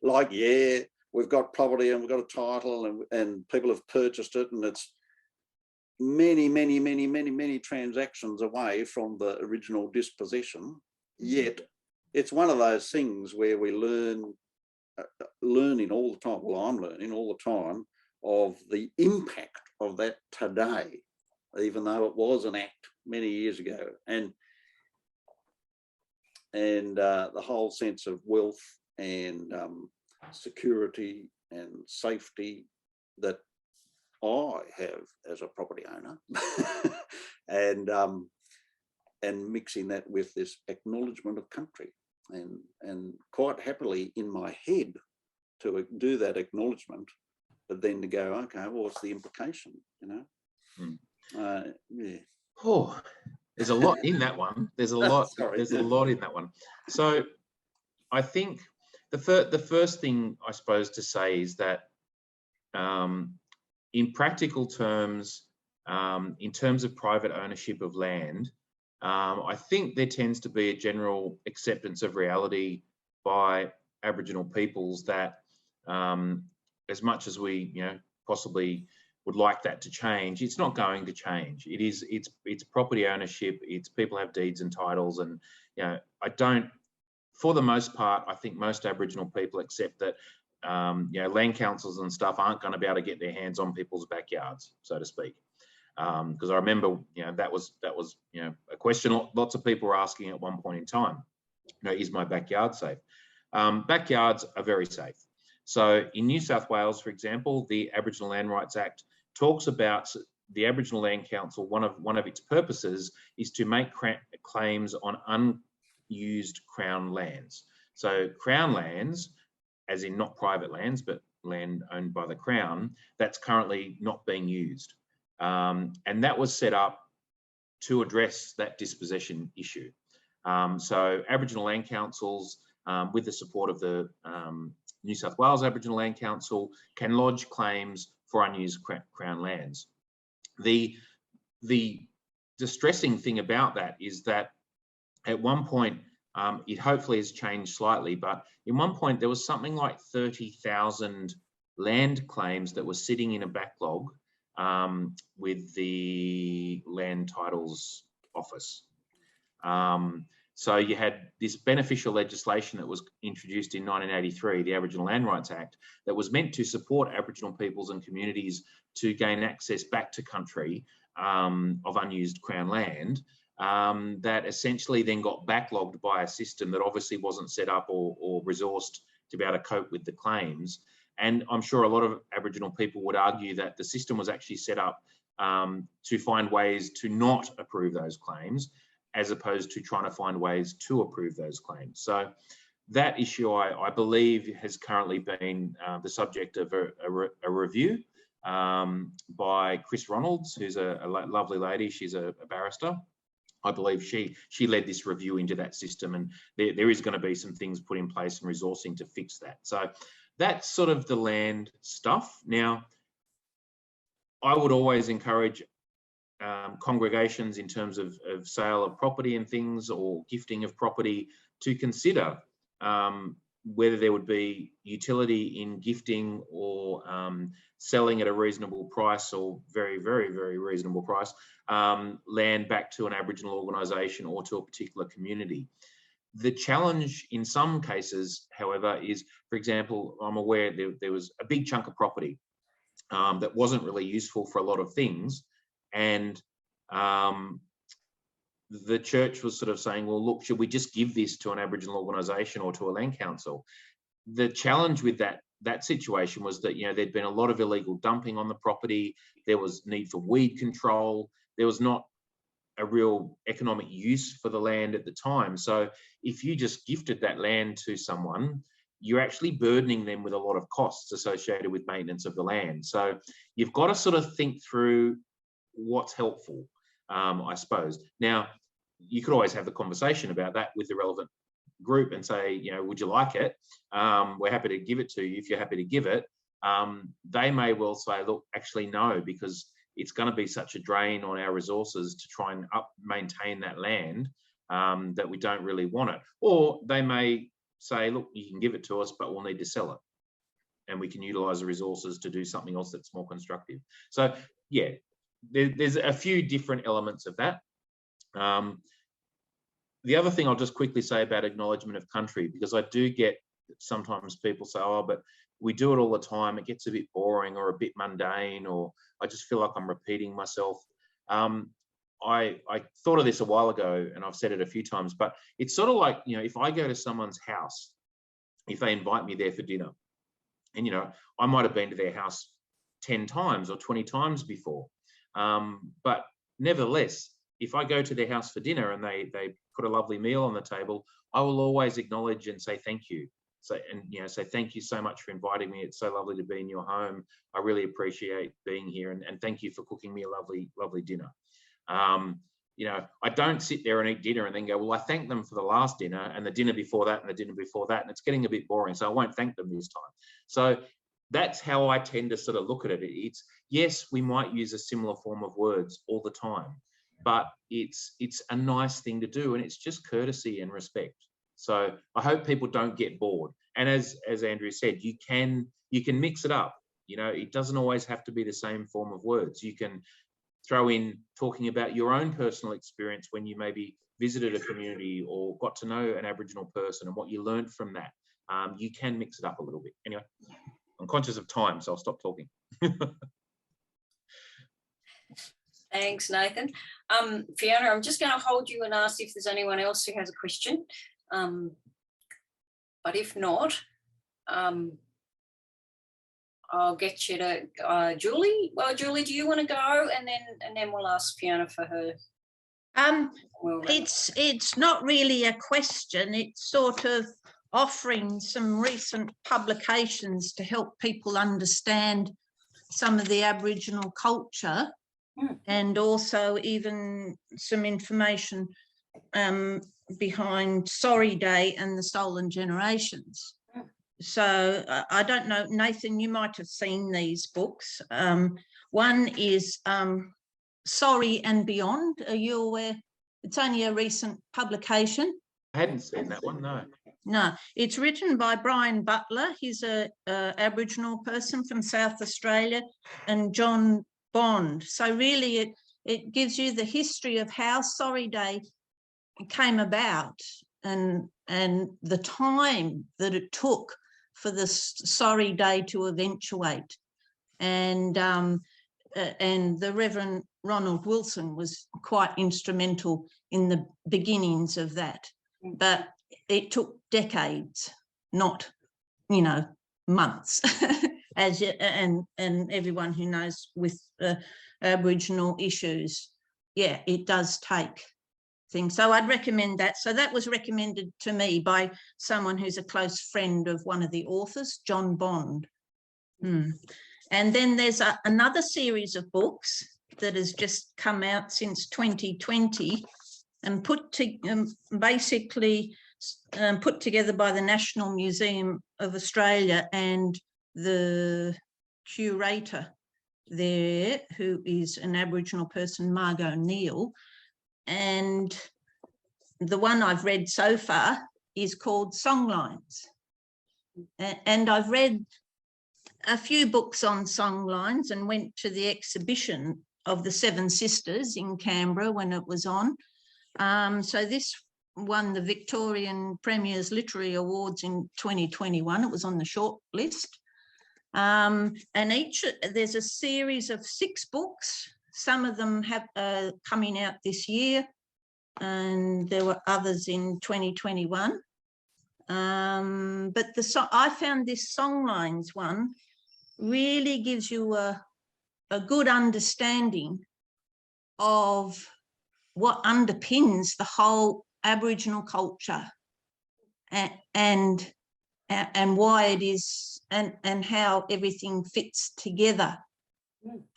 like, yeah, we've got property and we've got a title, and people have purchased it, and it's many transactions away from the original dispossession. Yet it's one of those things where we learning all the time. Well, I'm learning all the time of the impact of that today, even though it was an act many years ago, and the whole sense of wealth and security and safety that I have as a property owner, and mixing that with this acknowledgement of country, and quite happily in my head to do that acknowledgement, but then to go, okay, well, what's the implication, you know? Yeah. Oh, there's a lot in that one. There's a lot. Sorry. There's a lot in that one. So I think the first thing I suppose to say is that in practical terms, in terms of private ownership of land, I think there tends to be a general acceptance of reality by Aboriginal peoples that as much as we, you know, possibly would like that to change, it's not going to change. It's property ownership. It's people have deeds and titles, and you know, for the most part, I think most Aboriginal people accept that you know, land councils and stuff aren't going to be able to get their hands on people's backyards, so to speak. Because I remember, you know, that was you know, a question lots of people were asking at one point in time. You know, is my backyard safe? Backyards are very safe. So in New South Wales, for example, the Aboriginal Land Rights Act talks about the Aboriginal Land Council. One of its purposes is to make claims on unused Crown lands. So Crown lands, as in not private lands, but land owned by the Crown, that's currently not being used. And that was set up to address that dispossession issue. So Aboriginal Land Councils, with the support of the New South Wales Aboriginal Land Council, can lodge claims for unused Crown lands. The distressing thing about that is that at one point, it hopefully has changed slightly, but in one point there was something like 30,000 land claims that were sitting in a backlog with the Land Titles Office. So you had this beneficial legislation that was introduced in 1983, the Aboriginal Land Rights Act, that was meant to support Aboriginal peoples and communities to gain access back to country of unused Crown land, that essentially then got backlogged by a system that obviously wasn't set up or resourced to be able to cope with the claims. And I'm sure a lot of Aboriginal people would argue that the system was actually set up to find ways to not approve those claims, as opposed to trying to find ways to approve those claims. So that issue, I believe, has currently been the subject of a review by Chris Ronalds, who's a lovely lady. She's a barrister. I believe she led this review into that system, and there is going to be some things put in place and resourcing to fix that. So that's sort of the land stuff. Now, I would always encourage congregations in terms of sale of property and things, or gifting of property, to consider whether there would be utility in gifting or selling at a reasonable price, or very, very, very reasonable price, land back to an Aboriginal organisation or to a particular community. The challenge in some cases, however, is, for example, I'm aware there was a big chunk of property that wasn't really useful for a lot of things, and the church was sort of saying, well, look, should we just give this to an Aboriginal organisation or to a land council? The challenge with that situation was that, you know, there'd been a lot of illegal dumping on the property. There was need for weed control. There was not a real economic use for the land at the time. So if you just gifted that land to someone, you're actually burdening them with a lot of costs associated with maintenance of the land. So you've got to sort of think through what's helpful, I suppose. Now, you could always have the conversation about that with the relevant group and say, you know, would you like it? We're happy to give it to you if you're happy to give it. They may well say, look, actually no, because it's going to be such a drain on our resources to try and maintain that land that we don't really want it. Or they may say, look, you can give it to us, but we'll need to sell it, and we can utilise the resources to do something else that's more constructive. So yeah, there's a few different elements of that. The other thing I'll just quickly say about acknowledgement of country, because I do get sometimes people say, oh, but we do it all the time, it gets a bit boring or a bit mundane, or I just feel like I'm repeating myself. I thought of this a while ago, and I've said it a few times, but it's sort of like, you know, if I go to someone's house, if they invite me there for dinner, and, you know, I might have been to their house 10 times or 20 times before, but nevertheless, if I go to their house for dinner and they put a lovely meal on the table, I will always acknowledge and say thank you. So, and, you know, say thank you so much for inviting me. It's so lovely to be in your home. I really appreciate being here, and thank you for cooking me a lovely, lovely dinner. You know, I don't sit there and eat dinner and then go, well, I thanked them for the last dinner and the dinner before that and the dinner before that, and it's getting a bit boring, so I won't thank them this time. So that's how I tend to sort of look at it. It's, yes, we might use a similar form of words all the time, but it's a nice thing to do, and it's just courtesy and respect. So I hope people don't get bored. And as Andrew said, you can mix it up. You know, it doesn't always have to be the same form of words. You can throw in talking about your own personal experience when you maybe visited a community or got to know an Aboriginal person and what you learned from that. You can mix it up a little bit. Anyway, I'm conscious of time, so I'll stop talking. Thanks, Nathan. Fiona, I'm just going to hold you and ask if there's anyone else who has a question. But if not, I'll get you to Julie. Well, Julie, do you want to go, and then we'll ask Fiona for her? It's not really a question. It's sort of offering some recent publications to help people understand some of the Aboriginal culture, and also even some information behind Sorry Day and the Stolen Generations. So I don't know, Nathan, you might have seen these books. One is Sorry and Beyond. Are you aware? It's only a recent publication. I hadn't seen that one, no. No, it's written by Brian Butler. He's a Aboriginal person from South Australia, and John Bond. So really it gives you the history of how Sorry Day came about and the time that it took for the Sorry Day to eventuate. And the Reverend Ronald Wilson was quite instrumental in the beginnings of that. But it took decades, not, you know, months, as you, and everyone who knows with Aboriginal issues, yeah, it does take things. So I'd recommend that. So that was recommended to me by someone who's a close friend of one of the authors, John Bond. And then there's another series of books that has just come out since 2020 and basically put together by the National Museum of Australia and the curator there, who is an Aboriginal person, Margot Neal. And the one I've read so far is called Songlines. And I've read a few books on songlines and went to the exhibition of the Seven Sisters in Canberra when it was on. So this won the Victorian Premier's Literary Awards in 2021. It was on the short list. And there's a series of 6 books. Some of them have coming out this year, and there were others in 2021. But I found this Songlines one really gives you a good understanding of what underpins the whole Aboriginal culture and why it is and how everything fits together.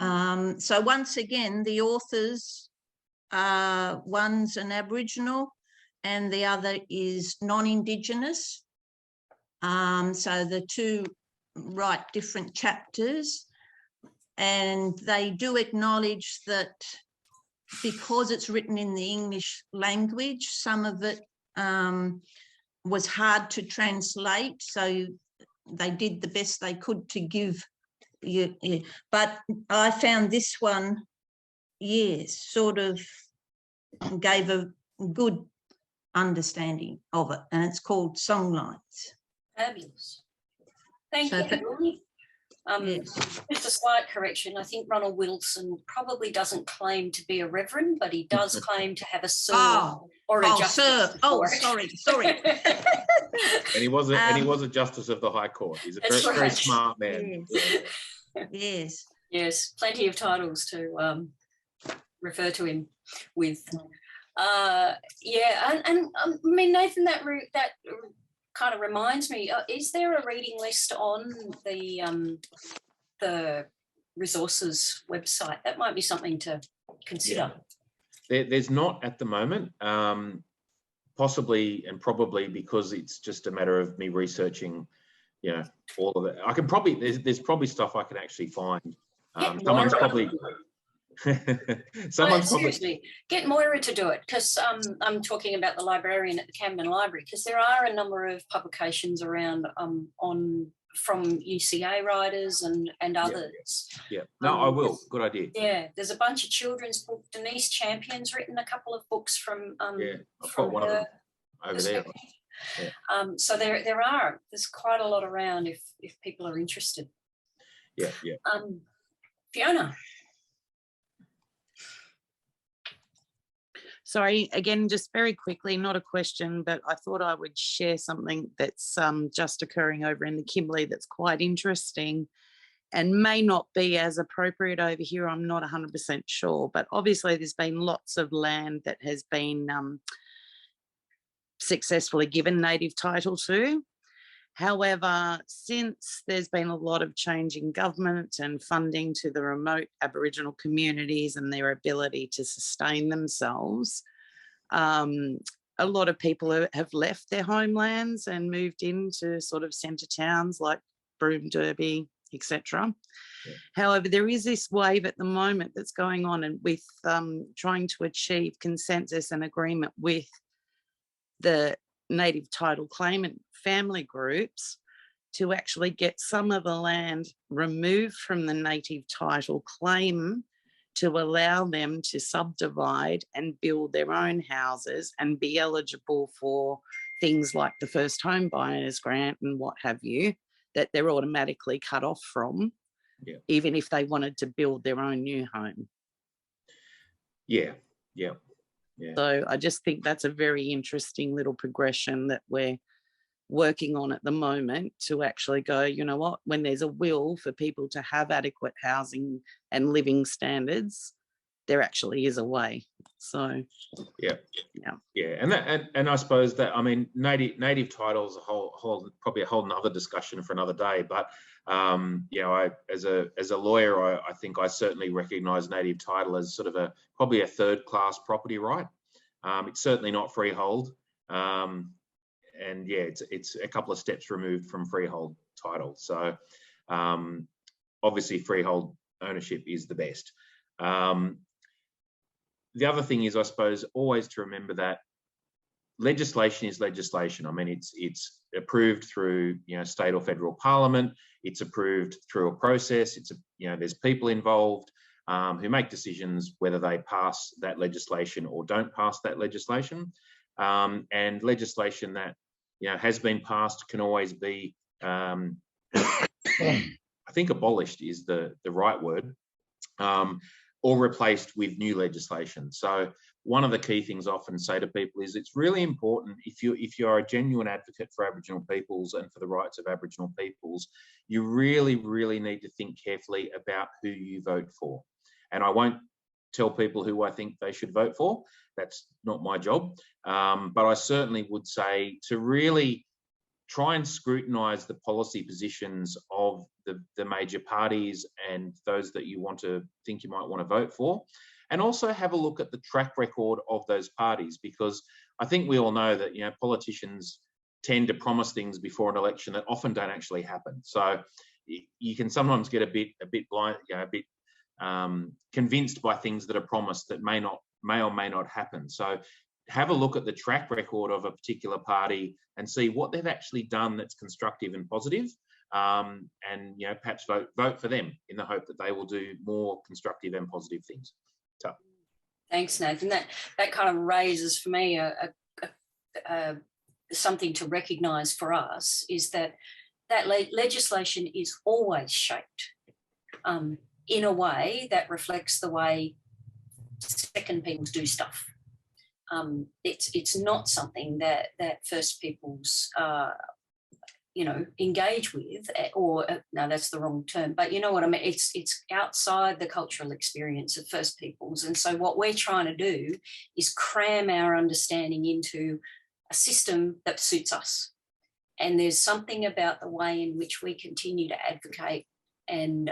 So once again, the authors, one's an Aboriginal and the other is non-Indigenous. So the two write different chapters, and they do acknowledge that because it's written in the English language, some of it was hard to translate. So they did the best they could to give you. But I found this one, yes, sort of gave a good understanding of it, and it's called Songlines. Fabulous. Thank So you, Emily. Yes. Just a slight correction. I think Ronald Wilson probably doesn't claim to be a reverend, but he does claim to have a sir or a justice. Sir. Oh, before it. sorry. And he was a justice of the High Court. He's a That's very right. smart man. Yes. Yes, plenty of titles to refer to him with. Yeah, and I mean, Nathan, that kind of reminds me, is there a reading list on the resources website? That might be something to consider. Yeah. There's not at the moment, possibly and probably because it's just a matter of me researching, you know, all of it. I can probably, there's probably stuff I can actually find. Someone's probably... Seriously, get Moira to do it, because I'm talking about the librarian at the Camden Library, because there are a number of publications around from UCA writers and others. Yeah, no, I will. Good idea. Yeah, there's a bunch of children's books. Denise Champion's written a couple of books from yeah, I've got one of them over there. Yeah. So there's quite a lot around if people are interested. Yeah. Fiona. Sorry, again, just very quickly, not a question, but I thought I would share something that's just occurring over in the Kimberley that's quite interesting and may not be as appropriate over here. I'm not 100% sure, but obviously there's been lots of land that has been successfully given native title to. However, since there's been a lot of change in government and funding to the remote Aboriginal communities and their ability to sustain themselves, a lot of people have left their homelands and moved into sort of centre towns like Broome, Derby, etc. Yeah. However, there is this wave at the moment that's going on, and with trying to achieve consensus and agreement with the native title claimant family groups to actually get some of the land removed from the native title claim to allow them to subdivide and build their own houses and be eligible for things like the first home buyers grant and what have you, that they're automatically cut off from, Yeah. even if they wanted to build their own new home. Yeah. So I just think that's a very interesting little progression that we're working on at the moment, to actually go, you know what, when there's a will for people to have adequate housing and living standards, there actually is a way. So Yeah, and I suppose that, I mean, native title is probably a whole nother discussion for another day. But you know, I as a lawyer, I think I certainly recognise native title as sort of probably a third-class property right. It's certainly not freehold, and yeah, it's a couple of steps removed from freehold title. So obviously, freehold ownership is the best. The other thing is, I suppose, always to remember that legislation is legislation. I mean, it's approved through, you know, state or federal parliament. It's approved through a process. You know, there's people involved who make decisions whether they pass that legislation or don't pass that legislation. And legislation that, you know, has been passed can always be, I think, abolished is the right word. Or replaced with new legislation. So one of the key things I often say to people is it's really important, if you're a genuine advocate for Aboriginal peoples and for the rights of Aboriginal peoples, you really, really need to think carefully about who you vote for. And I won't tell people who I think they should vote for. That's not my job. But I certainly would say to really try and scrutinise the policy positions of the major parties and those that you think you might want to vote for, and also have a look at the track record of those parties, because I think we all know that, you know, politicians tend to promise things before an election that often don't actually happen. So you can sometimes get a bit blind, you know, a bit convinced by things that are promised that may or may not happen. So have a look at the track record of a particular party and see what they've actually done that's constructive and positive, and, you know, perhaps vote for them in the hope that they will do more constructive and positive things. So, thanks, Nathan. That kind of raises for me something to recognise for us, is that legislation is always shaped in a way that reflects the way second peoples do stuff. It's not something that First Peoples, you know, engage with, or no, that's the wrong term. But you know what I mean. It's outside the cultural experience of First Peoples, and so what we're trying to do is cram our understanding into a system that suits us. And there's something about the way in which we continue to advocate and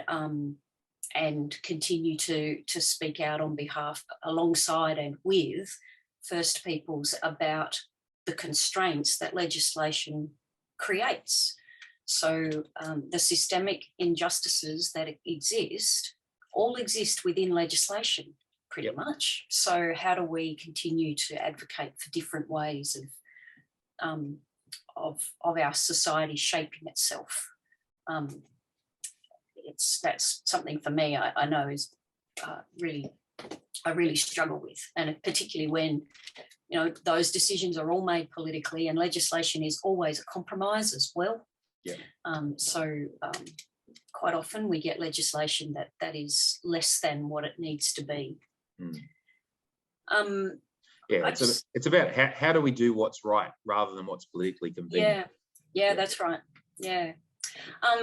continue to speak out on behalf, alongside and with First Peoples, about the constraints that legislation creates. So the systemic injustices that exist all exist within legislation, pretty much. So how do we continue to advocate for different ways of our society shaping itself? That's something for me I know is I really struggle with, and particularly when, you know, those decisions are all made politically, and legislation is always a compromise as well. Yeah. So quite often we get legislation that is less than what it needs to be. Yeah, it's about how do we do what's right rather than what's politically convenient. Yeah, that's right. Yeah.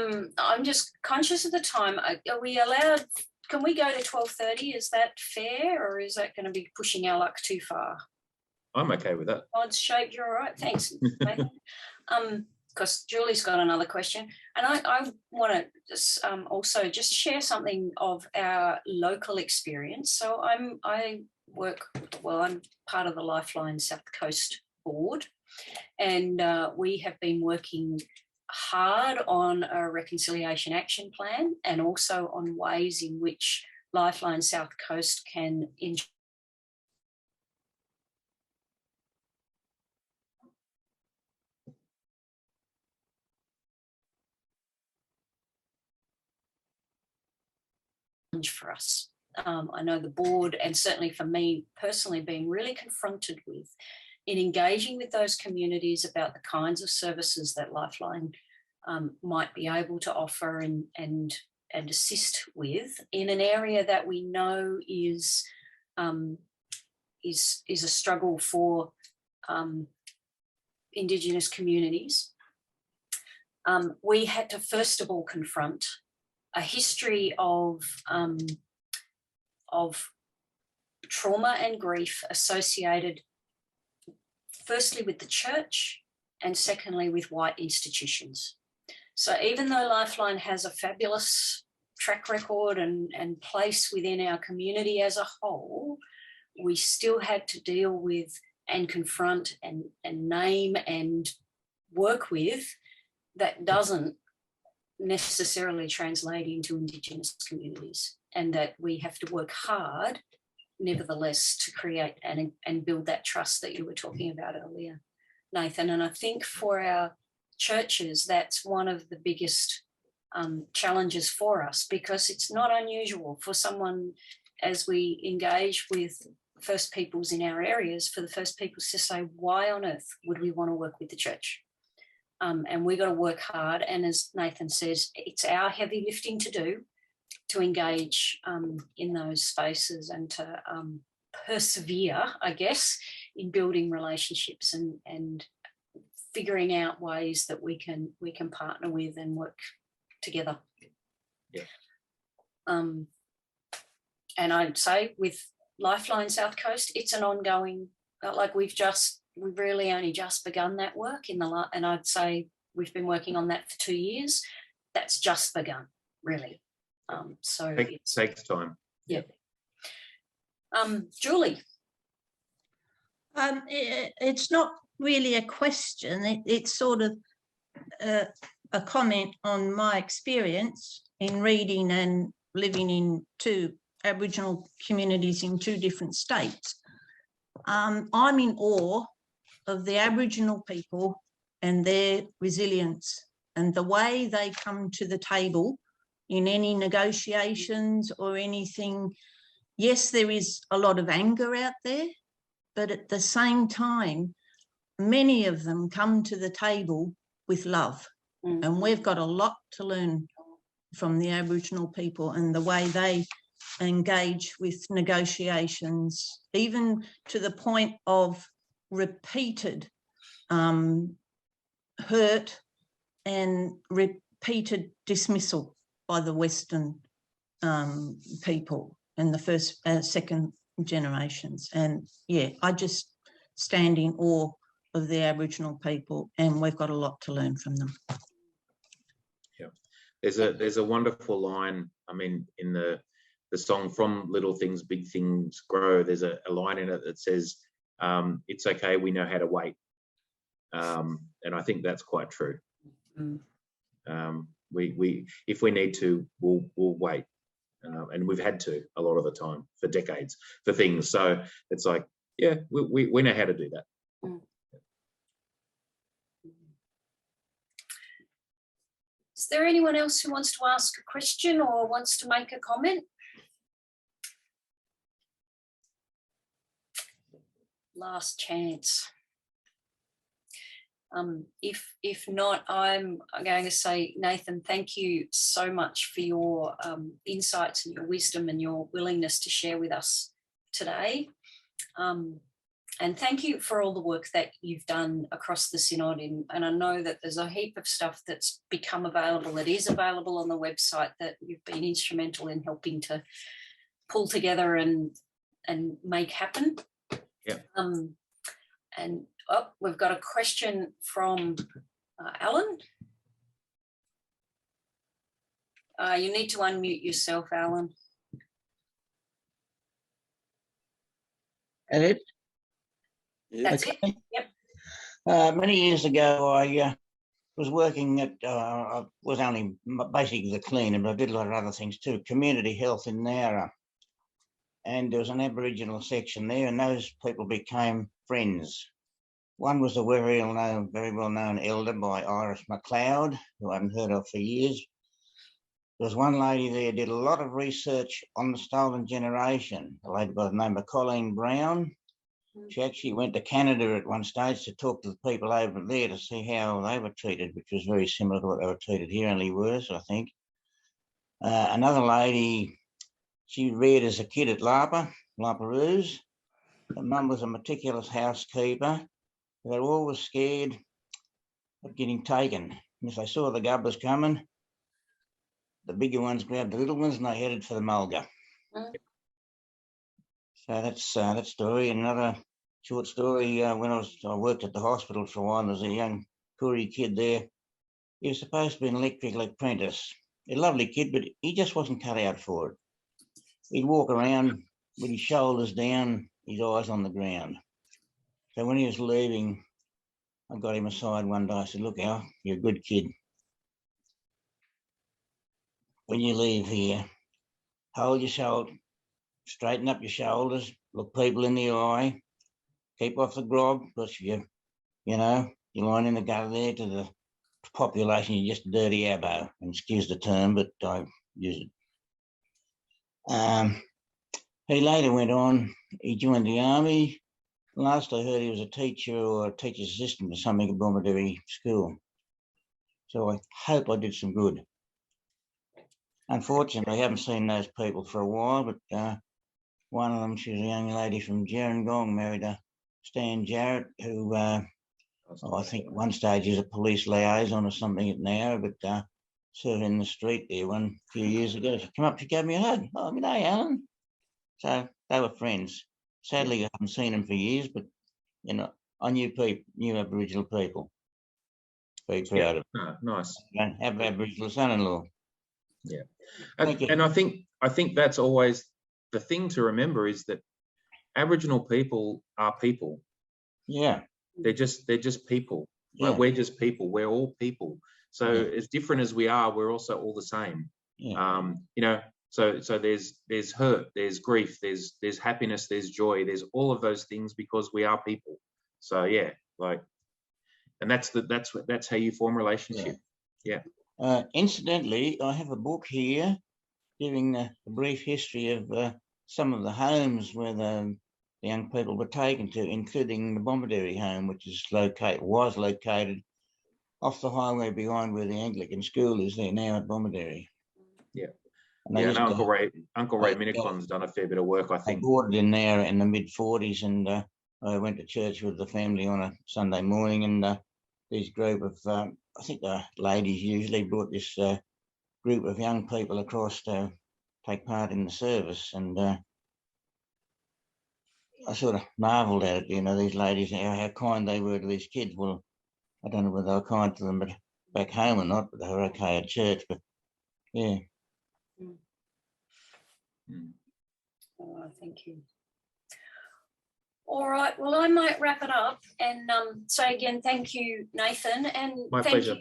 I'm just conscious of the time. Are we allowed? Can we go to 12:30? Is that fair, or is that going to be pushing our luck too far? I'm okay with that. Odds shape, you're all right. Thanks, Nathan. Because Julie's got another question, and I want to just also just share something of our local experience. So I'm part of the Lifeline South Coast board, and we have been working hard on a reconciliation action plan and also on ways in which Lifeline South Coast can for us. I know the board, and certainly for me personally, being really confronted with in engaging with those communities about the kinds of services that Lifeline might be able to offer and assist with in an area that we know is a struggle for Indigenous communities. We had to first of all confront a history of trauma and grief associated firstly with the church and secondly with white institutions. So even though Lifeline has a fabulous track record and place within our community as a whole, we still had to deal with and confront and name and work with that doesn't necessarily translate into Indigenous communities, and that we have to work hard nevertheless to create and build that trust that you were talking about earlier, Nathan. And I think for our churches, that's one of the biggest challenges for us, because it's not unusual for someone, as we engage with First Peoples in our areas, for the First Peoples to say, why on earth would we want to work with the church? And we've got to work hard. And as Nathan says, it's our heavy lifting to do to engage in those spaces and to persevere, I guess, in building relationships and figuring out ways that we can partner with and work together. Yeah. And I'd say with Lifeline South Coast, it's an ongoing, like we've really only just begun that work and I'd say we've been working on that for 2 years. That's just begun, really. So it takes time. Yeah. Julie. It's not really a question. It's sort of a comment on my experience in reading and living in 2 Aboriginal communities in 2 different states. I'm in awe of the Aboriginal people and their resilience and the way they come to the table in any negotiations or anything. Yes, there is a lot of anger out there, but at the same time, many of them come to the table with love. Mm-hmm. And we've got a lot to learn from the Aboriginal people and the way they engage with negotiations, even to the point of repeated hurt and repeated dismissal by the Western people and the first, second generations. And yeah, I just stand in awe of the Aboriginal people, and we've got a lot to learn from them. Yeah, there's a wonderful line. I mean, in the song "From Little Things, Big Things Grow," there's a line in it that says, "It's okay, we know how to wait," and I think that's quite true. Mm. We if we need to, we'll wait, and we've had to a lot of the time for decades for things. So it's like, yeah, we know how to do that. Mm. Is there anyone else who wants to ask a question or wants to make a comment? Last chance. If not, I'm going to say, Nathan, thank you so much for your insights and your wisdom and your willingness to share with us today. And thank you for all the work that you've done across the Synod. And I know that there's a heap of stuff that's become available, that is available on the website, that you've been instrumental in helping to pull together and make happen. Yeah. And we've got a question from Alan. You need to unmute yourself, Alan. Edit? That's okay. It. Yep. Many years ago, I was working at, I was only basically the cleaner, but I did a lot of other things too, community health in Nowra. And there was an Aboriginal section there, and those people became friends. One was a very well known elder by Iris McLeod, who I haven't heard of for years. There was one lady there did a lot of research on the stolen generation, a lady by the name of Colleen Brown. She actually went to Canada at one stage to talk to the people over there to see how they were treated, which was very similar to what they were treated here, only worse, I think. Another lady, she reared as a kid at Laparoos. Her mum was a meticulous housekeeper. They were always scared of getting taken. And if they saw the gubbers coming, the bigger ones grabbed the little ones and they headed for the mulga. So that's that story. Another short story, when I worked at the hospital for a while, there was a young Koori kid there. He was supposed to be an electrical apprentice. A lovely kid, but he just wasn't cut out for it. He'd walk around with his shoulders down, his eyes on the ground. So when he was leaving, I got him aside one day. I said, look, Al, you're a good kid. When you leave here, hold your shoulder, straighten up your shoulders, look people in the eye, keep off the grog, because you're lying in the gutter there to the population, you're just a dirty abo. And excuse the term, but I use it. He later went on, he joined the army. Last I heard, he was a teacher or a teacher's assistant or something at Bomaderry School. So I hope I did some good. Unfortunately, I haven't seen those people for a while, but one of them, she was a young lady from Gerringong, married a Stan Jarrett, who I think at one stage he was a police liaison or something at now, but sort of in the street there a few years ago. She came up, she gave me a hug. Oh, good day, Alan. So they were friends. Sadly, I haven't seen them for years, but I knew Aboriginal people. Very proud of them. Nice. I have an Aboriginal son-in-law. Yeah, and I think that's always the thing to remember, is that Aboriginal people are people. Yeah, they're just people. Yeah. Like, we're just people. We're all people. So as different as we are, we're also all the same. Yeah. So there's hurt, there's grief, there's happiness, there's joy, there's all of those things, because we are people. So yeah, and that's how you form relationship. Yeah. Incidentally, I have a book here giving a brief history of some of the homes where the young people were taken to, including the Bomaderry home, which was located off the highway behind where the Anglican school is there now at Bomaderry. Yeah. And Uncle Ray Minicon's done a fair bit of work, I I think. boarded in there in the mid-40s, and I went to church with the family on a Sunday morning, and this group of, I think the ladies usually brought this group of young people across to take part in the service, and I sort of marvelled at it, these ladies, how kind they were to these kids. Well, I don't know whether they were kind to them but back home or not, but they were okay at church, but yeah. Oh, thank you. All right, well, I might wrap it up and say again, thank you, Nathan, and My pleasure.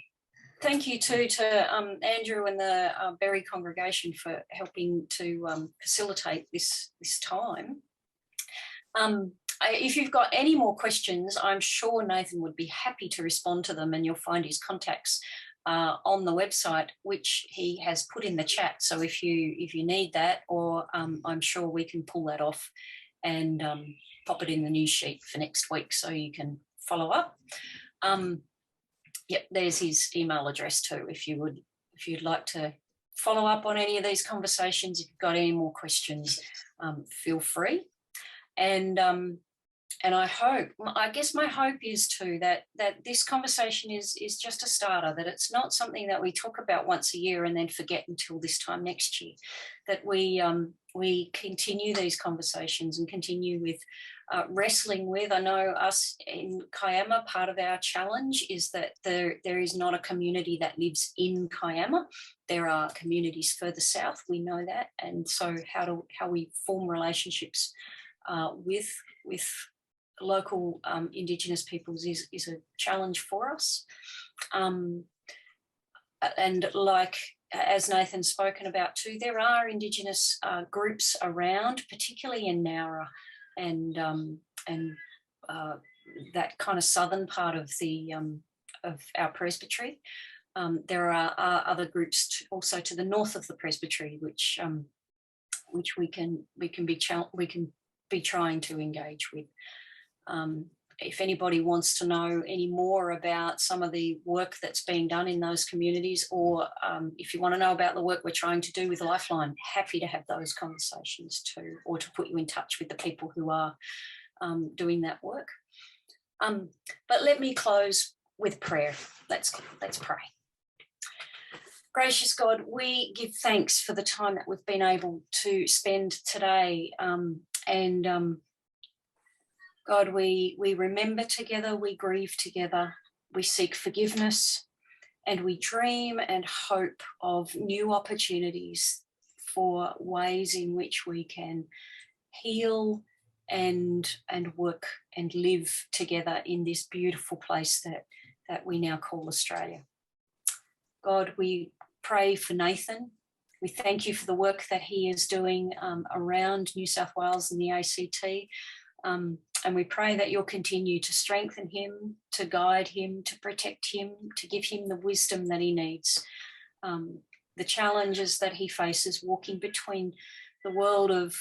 Thank you too to Andrew and the Berry congregation for helping to facilitate this time. If you've got any more questions, I'm sure Nathan would be happy to respond to them, and you'll find his contacts on the website, which he has put in the chat. So if you need that, or I'm sure we can pull that off and pop it in the news sheet for next week so you can follow up. Yep, there's his email address too, if you'd like to follow up on any of these conversations. If you've got any more questions, feel free. And I guess my hope is too that this conversation is just a starter, that it's not something that we talk about once a year and then forget until this time next year, that we continue these conversations and continue with wrestling with. I know us in Kiama, part of our challenge is that there is not a community that lives in Kiama. There are communities further south, we know that, and so how we form relationships with local Indigenous peoples is a challenge for us. And like, as Nathan's spoken about too, there are Indigenous groups around, particularly in Nowra and that kind of southern part of our presbytery. There are other groups also to the north of the presbytery, which we can be trying to engage with. If anybody wants to know any more about some of the work that's being done in those communities, or if you want to know about the work we're trying to do with Lifeline, happy to have those conversations too, or to put you in touch with the people who are doing that work. But let me close with prayer. Let's pray. Gracious God, we give thanks for the time that we've been able to spend today, God, we remember together, we grieve together, we seek forgiveness, and we dream and hope of new opportunities for ways in which we can heal and work and live together in this beautiful place that we now call Australia. God, we pray for Nathan. We thank you for the work that he is doing around New South Wales and the ACT. And we pray that you'll continue to strengthen him, to guide him, to protect him, to give him the wisdom that he needs. The challenges that he faces walking between the world of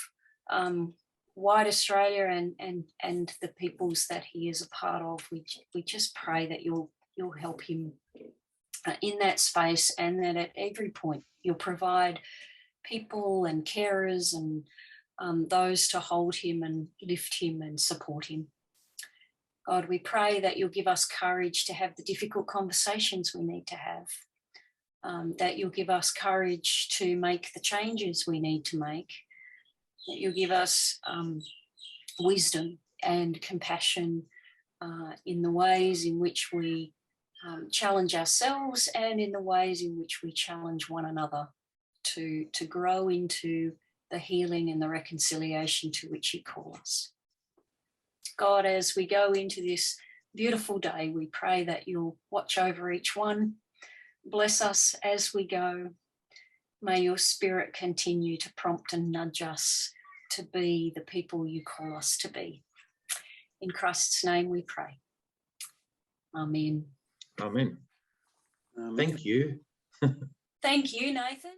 white Australia and the peoples that he is a part of. We just pray that you'll help him in that space, and that at every point you'll provide people and carers and those to hold him and lift him and support him. God, we pray that you'll give us courage to have the difficult conversations we need to have, that you'll give us courage to make the changes we need to make, that you'll give us wisdom and compassion in the ways in which we challenge ourselves and in the ways in which we challenge one another to grow into the healing and the reconciliation to which you call us. God, as we go into this beautiful day, we pray that you'll watch over each one. Bless us as we go. May your Spirit continue to prompt and nudge us to be the people you call us to be. In Christ's name we pray. Amen. Amen. Thank you. Thank you, Nathan.